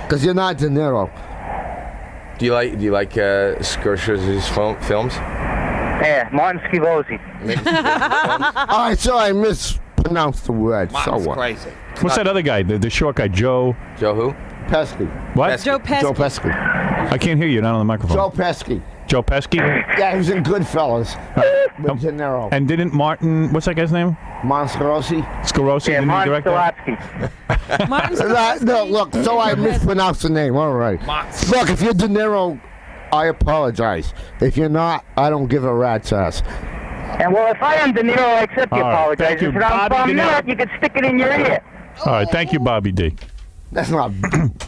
because you're not De Niro. Do you like Scorsese's films? Yeah, Martin Scivoli. All right, so I mispronounced the word. So what? Crazy. What's that other guy, the short guy, Joe... Joe who? Pesky. What? Joe Pesci. Joe Pesky. I can't hear you, not on the microphone. Joe Pesky. Joe Pesci? Yeah, he was in Goodfellas with De Niro. And didn't Martin... What's that guy's name? Monscarosi. Scarosi, Yeah, didn't he Martin direct that? Scorsese. Martin No, Scorsese. look, so I mispronounced the name. All right. Look, if you're De Niro, I apologize. If you're not, I don't give a rat's ass. And well, if I am De Niro, I accept the All right, apologize. thank you, If I'm Bobby De Niro. not, you can stick it in your ear. All right, thank you, Bobby D. That's not.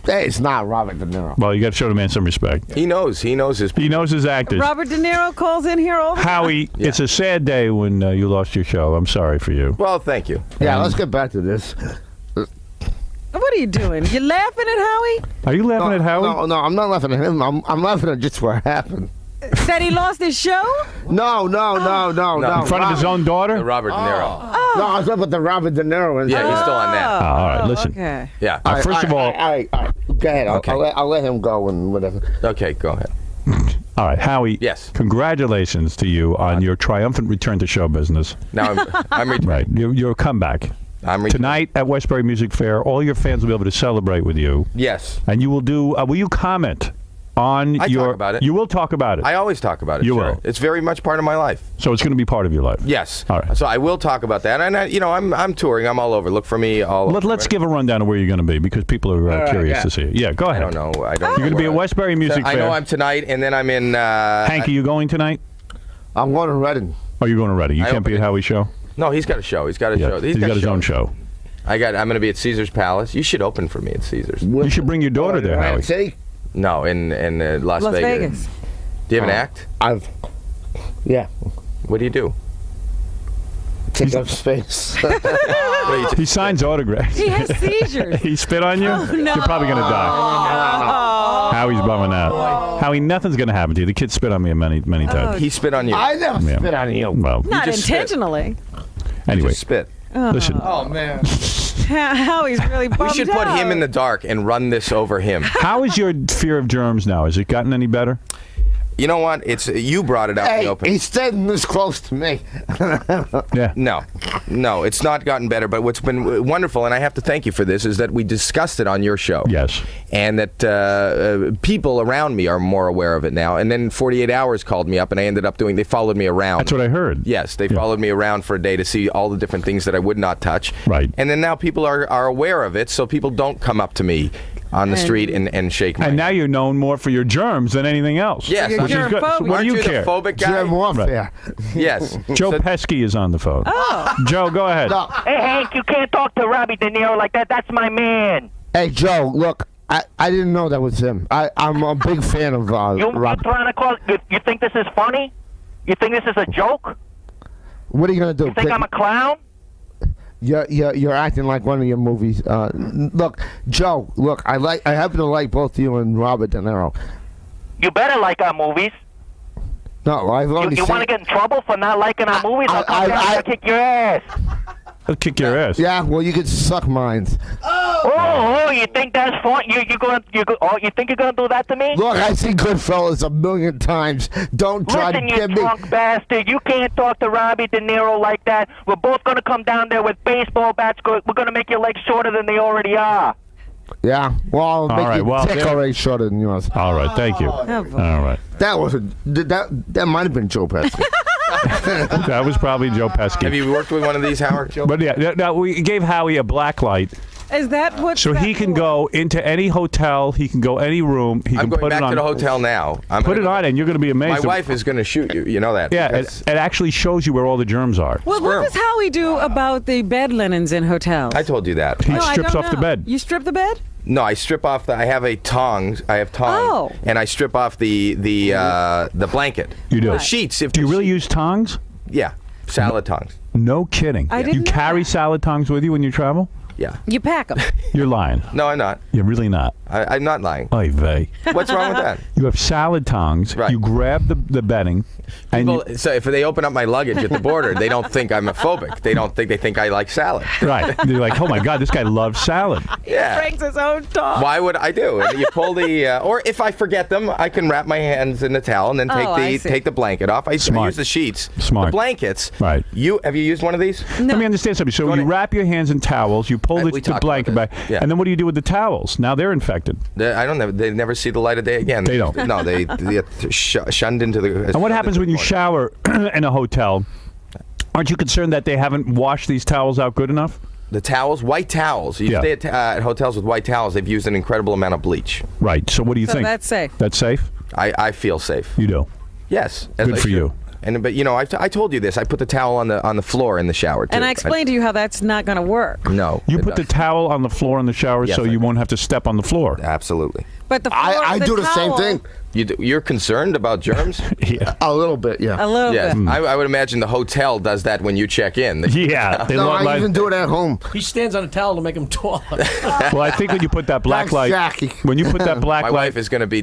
It's not Robert De Niro. Well, you got to show the man some respect. He knows his. He knows his actors. Robert De Niro calls in here all the time. Howie, it's a sad day when you lost your show. I'm sorry for you. Well, thank you. Yeah, let's get back to this. What are you doing? You laughing at Howie? Are you laughing at Howie? No, I'm not laughing at him. I'm laughing at just what happened. That he lost his show? No. In front of his own daughter? Robert De Niro. No, I was up with the Robert De Niro. And Yeah, he's still on that. All right, listen. Okay. Yeah. First of all... all right, go ahead. Okay. I'll let him go and whatever. Okay, go ahead. All right, Howie. Yes. Congratulations to you on your triumphant return to show business. Now I'm Right, your comeback. Tonight at Westbury Music Fair, all your fans will be able to celebrate with you. Yes. And you will do... will you comment on I your... talk about it. You will talk about it. I always talk about it. You sure. will. It's very much part of my life. So it's going to be part of your life. Yes. All right. So I will talk about that, and I'm touring. I'm all over. Look for me all over. Let's give a rundown of where you're going to be because people are curious to see it. Yeah, go ahead. I don't know. You're going to be at Westbury Music Fair. I know I'm tonight, and then I'm in. Hank, are you going tonight? I'm going to Reading. Oh, you're going to Reading. You can't be at Howie's show? No, he's got a show. He's got a show. He's got his own show. I'm going to be at Caesar's Palace. You should open for me at Caesar's. You should bring your daughter there, Howie. City? No, in Las Vegas. Do you have an act? Yeah. What do you do? Take up space. He signs autographs. He has seizures. He spit on you? Oh, no. You're probably going to die. Howie's bumming out. Howie, nothing's going to happen to you. The kid spit on me many times. He spit on you. I never spit on you. Well, Not intentionally. anyway. Spit. Listen. Oh, man. Howie's really bummed We should put out. him in the dark and run this over him. How is your fear of germs now? Has it gotten any better? You know what? You brought it out in the open. He's standing this close to me. Yeah. No, it's not gotten better. But what's been wonderful, and I have to thank you for this, is that we discussed it on your show. Yes. And that people around me are more aware of it now. And then 48 Hours called me up, and I ended up they followed me around. That's what I heard. Yes, they followed me around for a day to see all the different things that I would not touch. Right. And then now people are aware of it, so people don't come up to me on the street and shake my And now you're known more for your germs than anything else. Yes. Which is good. So what do you care? the phobic guy? Germ warfare. Yes. Joe Pesci is on the phone. Oh. Joe, go ahead. No. Hey, Hank, you can't talk to Robbie De Niro like that. That's my man. Hey, Joe, look, I didn't know that was him. I'm a big fan of You Rob. trying to call? You think this is funny? You think this is a joke? What are you going to do? You think I'm a clown? You're acting like one of your movies. Look, Joe, look, I happen to like both you and Robert De Niro. You better like our movies. No, I've only You seen... want to get in trouble for not liking our movies? I'll kick your ass. I'll kick your ass. Yeah, well, you could suck mine. Oh, you think that's fun? You think you're gonna do that to me? Look, I've seen Goodfellas a million times. Don't try Listen, to you get me... drunk bastard. You can't talk to Robbie De Niro like that. We're both gonna come down there with baseball bats. We're gonna make your legs shorter than they already are. Yeah. Well, All right. Well, dick already shorter than yours. All right. Thank you. Oh, boy. All right. That might have been Joe Pesci. That was probably Joe Pesci. Have you worked with one of these, Howard? But yeah, now we gave Howie a black light. Is that what? So he can go into any hotel. He can go any room. He I'm can going put back it on. to the hotel now. Put it on, and you're going to be amazed. My wife is going to shoot you. You know that. Yeah, because- it actually shows you where all the germs are. Well, what does Howie do about the bed linens in hotels? I told you that. He No, I strips don't off the know. bed. You strip the bed? No, I strip off I have a tongs. I have tongs, and I strip off the blanket. You do. The sheets. Do you really use tongs? Yeah, salad tongs. No kidding. I You didn't know carry salad tongs with you when you travel? Yeah. You pack them. You're lying. No, I'm not. You're really not. I'm not lying. Oy vey. What's wrong with that? You have salad tongs. Right. You grab the bedding, and People, so if they open up my luggage at the border, they don't think I'm a phobic. They think I like salad. right. They're like, oh my God, this guy loves salad. Yeah. Drinks his own tongue. Why would I do? And you pull the, or if I forget them, I can wrap my hands in the towel and then take the blanket off. I Smart. use the sheets. Smart. The blankets. Right. Have you used one of these? Let me understand something. So you wrap your hands in towels, you pull the blanket back, and then what do you do with the towels? Now they're infected. I don't know. They never see the light of day again. They don't. No, they get shunned into the. And what happens when you shower in a hotel? Aren't you concerned that they haven't washed these towels out good enough? The towels, white towels. You stay at hotels with white towels. They've used an incredible amount of bleach. Right. So what do you think? That's safe. That's safe? I feel safe. You do? Yes. Good for you. But I told you this. I put the towel on the floor in the shower too. And I explained to you how that's not going to work. No. You put the towel on the floor in the shower so you won't have to step on the floor. Absolutely. But the floor, I do the same thing. You're concerned about germs? Yeah. A little bit, yeah. A little Yeah. bit. I would imagine the hotel does that when you check in. Yeah. No, I even do it at home. He stands on a towel to make him taller. Well, I think when you put that black Thanks, light, Jackie. when you put that black My light, wife is going to be.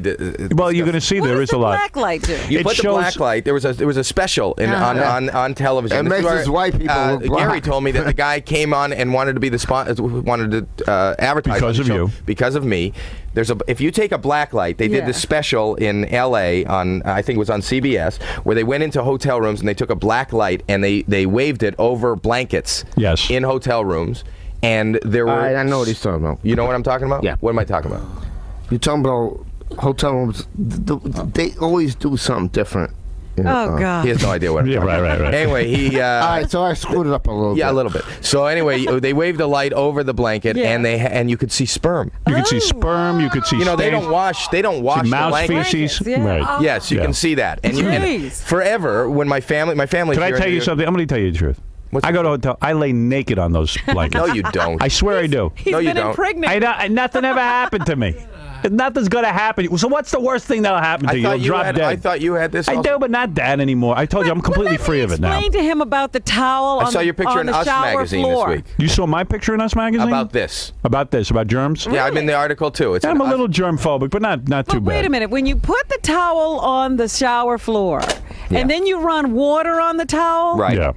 well, you're going to see What there does is a the lot. black light do? You It put the shows- black light. There was a special on television. It This is makes where, us white people look black. Gary told me that the guy came on and wanted to be wanted to advertise Because on the of show. you. Because of me. If you take a black light, they did this special in L.A. on I think it was on CBS where they went into hotel rooms and they took a black light and they waved it over blankets. Yes. In hotel rooms, and there were. I know what he's talking about. You know what I'm talking about? Yeah. What am I talking about? You're talking about hotel rooms. They always do something different. You know, Oh, God. He has no idea what I'm Yeah, talking about. right. Anyway, he. All right, so I screwed it up a little bit. Yeah, a little bit. So anyway, they waved a light over the blanket, Yeah. and you could see sperm. You can see sperm. You can see. You know, they stains, don't wash. They don't wash see the mouse blankets. feces. Yeah. Right. Yes, you Yeah. can see that. And Jeez. forever, when my family. Can I tell you something? I'm going to tell you the truth. I go to a hotel. I lay naked on those blankets. No, you don't. I swear I do. He's No, you been don't. impregnated. Nothing ever happened to me. Nothing's going to happen. So what's the worst thing that'll happen to you? You'll drop dead. I thought you had this. I also. do, but not that anymore. I told you I'm completely free of it now. Explain to him about the towel I on saw the, your picture on in the Us shower magazine floor. this week. You saw my picture in Us magazine? About this. About germs? Yeah, I'm in the article too. It's I'm in a Us- little germ phobic, but not too But bad. wait a minute. When you put the towel on the shower floor and then you run water on the towel, Right. Yeah.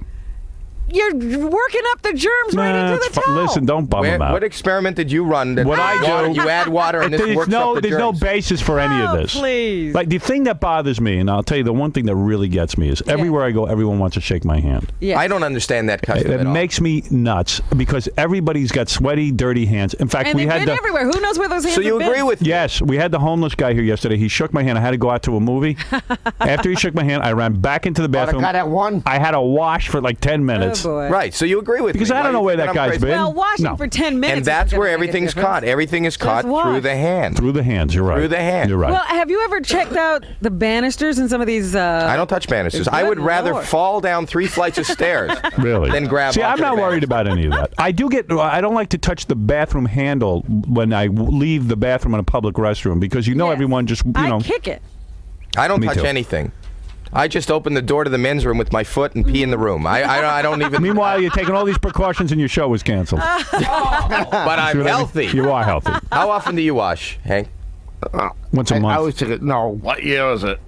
you're working up the germs right Nah, into it's the fu- towel. Listen, don't bum them out. What experiment did you run? That What I water, do- you add water and this There's works no, up the there's no germs. basis for any of Oh, this. please. Like the thing that bothers me, and I'll tell you the one thing that really gets me is everywhere I go, everyone wants to shake my hand. Yes. I don't understand that custom It at all. makes me nuts because everybody's got sweaty, dirty hands. In fact, And we they've had been the everywhere. Who knows where those hands So you have been? agree with me? yes, we had the homeless guy here yesterday. He shook my hand. I had to go out to a movie. After he shook my hand, I ran back into the The bathroom. guy that won. I had to wash for like 10 minutes. Oh, boy. Right, so you agree with Because me. I Why don't do know you where think that I'm guy's crazy? been. Well, washing No. for 10 minutes. And that's isn't where gonna make a everything's difference. caught. Everything is caught wash. through the hand. Through the hands, you're right. Through the hand. You're right. Well, have you ever checked out the banisters in some of these? I don't touch banisters. I would Good rather Lord. fall down 3 flights of stairs Really? than grab. See, I'm onto the not worried banister. about any of that. I don't like to touch the bathroom handle when I leave the bathroom in a public restroom because Yes. everyone just, I kick it. I don't Me touch too. anything. I just open the door to the men's room with my foot and pee in the room. I don't even. Meanwhile, you're taking all these precautions and your show was canceled. But I'm See what I mean? healthy. You are healthy. How often do you wash, Hank? Once a I month. always take it. No, what year is it?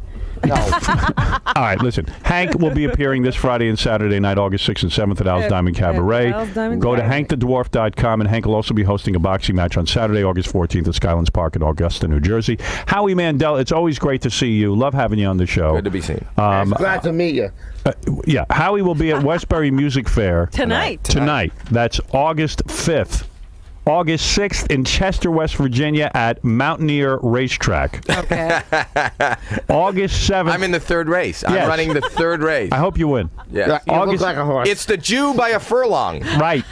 No. All right, listen. Hank will be appearing this Friday and Saturday night, August 6th and 7th at Al's Diamond Cabaret. Al's Diamond Go to Cabaret. hankthedwarf.com, and Hank will also be hosting a boxing match on Saturday, August 14th at Skylands Park in Augusta, New Jersey. Howie Mandel, it's always great to see you. Love having you on the show. Good to be seen. Glad to meet you. Yeah, Howie will be at Westbury Music Fair Tonight. Tonight. That's August 5th. August 6th in Chester, West Virginia at Mountaineer Racetrack. Okay. August 7th. I'm in the third race. I'm Yes. running the third race. I hope you win. Yes. You August- look like a horse. It's the Jew by a furlong. Right.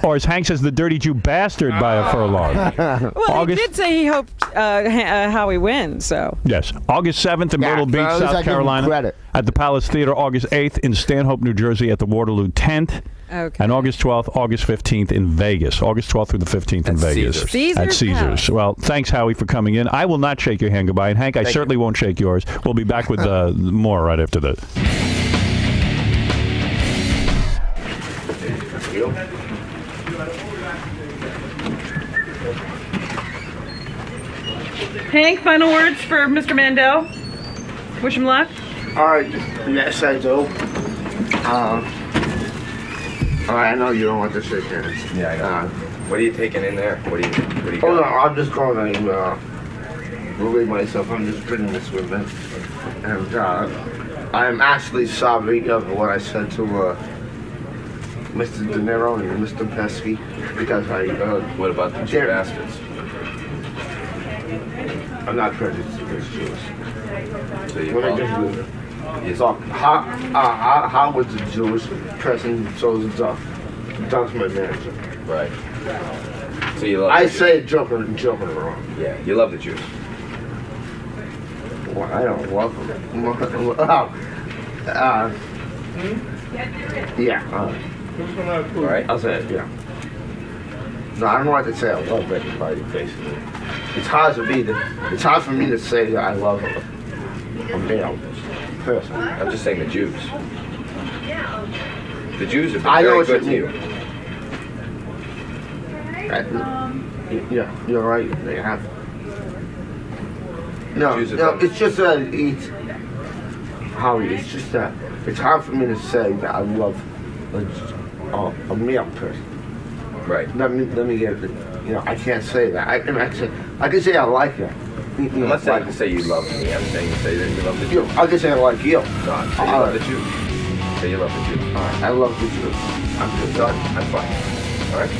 Or as Hank says, the dirty Jew bastard by a furlong. Well, August- he did say he hoped Howie wins, so. Yes. August 7th in Yeah, Myrtle Beach, at least I South give him Carolina. credit. At the Palace Theater. August 8th in Stanhope, New Jersey at the Waterloo Tent. Okay. And August 12th, August 15th in Vegas. August 12th through the 15th in At Vegas. Caesars. At Caesars Caesars. Palace. Well, thanks, Howie, for coming in. I will not shake your hand goodbye. And Hank, I certainly won't shake yours. We'll be back with more right after this. Hank, final words for Mr. Mandel. Wish him luck. All right, yes, I do. I know you don't want to shake hands. Yeah, I know. What are you taking in there? What do you Oh no, got? I'm just going to relieve myself. I'm just bringing this with me, and I'm actually sorry of what I said to Mr. De Niro and Mr. Pesky because I. What about the two bastards? I'm not prejudiced against Jews. So you When I call- just leave it. So how was the Jewish person so Doug's my manager? Right. So you love I the Jews. say joking around. Yeah, you love the Jews. Well, I don't love them. Yeah. All right. I'll say it, yeah. No, I don't like to say I love everybody, basically. It's hard for me to say that I love a male person. I'm just saying the Jews. The Jews have been I know very what good you to you. mean. Yeah, you're right. They have. No, Jews have no, done- it's just that Howie. It's just that it's hard for me to say that I love a male person. Right. Let me get it. You know, I can't say that. I can say I like you. I'm not saying to say you love me. I'm saying to say that you love the Jews. I can say I like you. No, I'm saying you love the Jews. Say you love the Jews. All right, I love the Jews. I'm just Done. I'm fine. All right.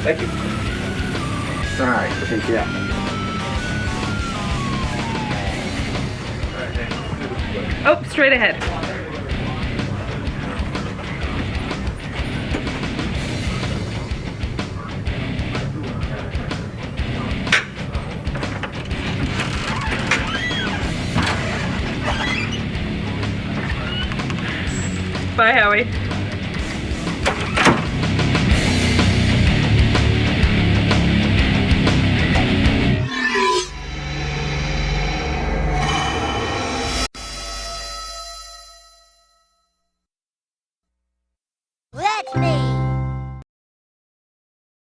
Thank you. All right. Take care. Oh, straight ahead. Bye, Howie.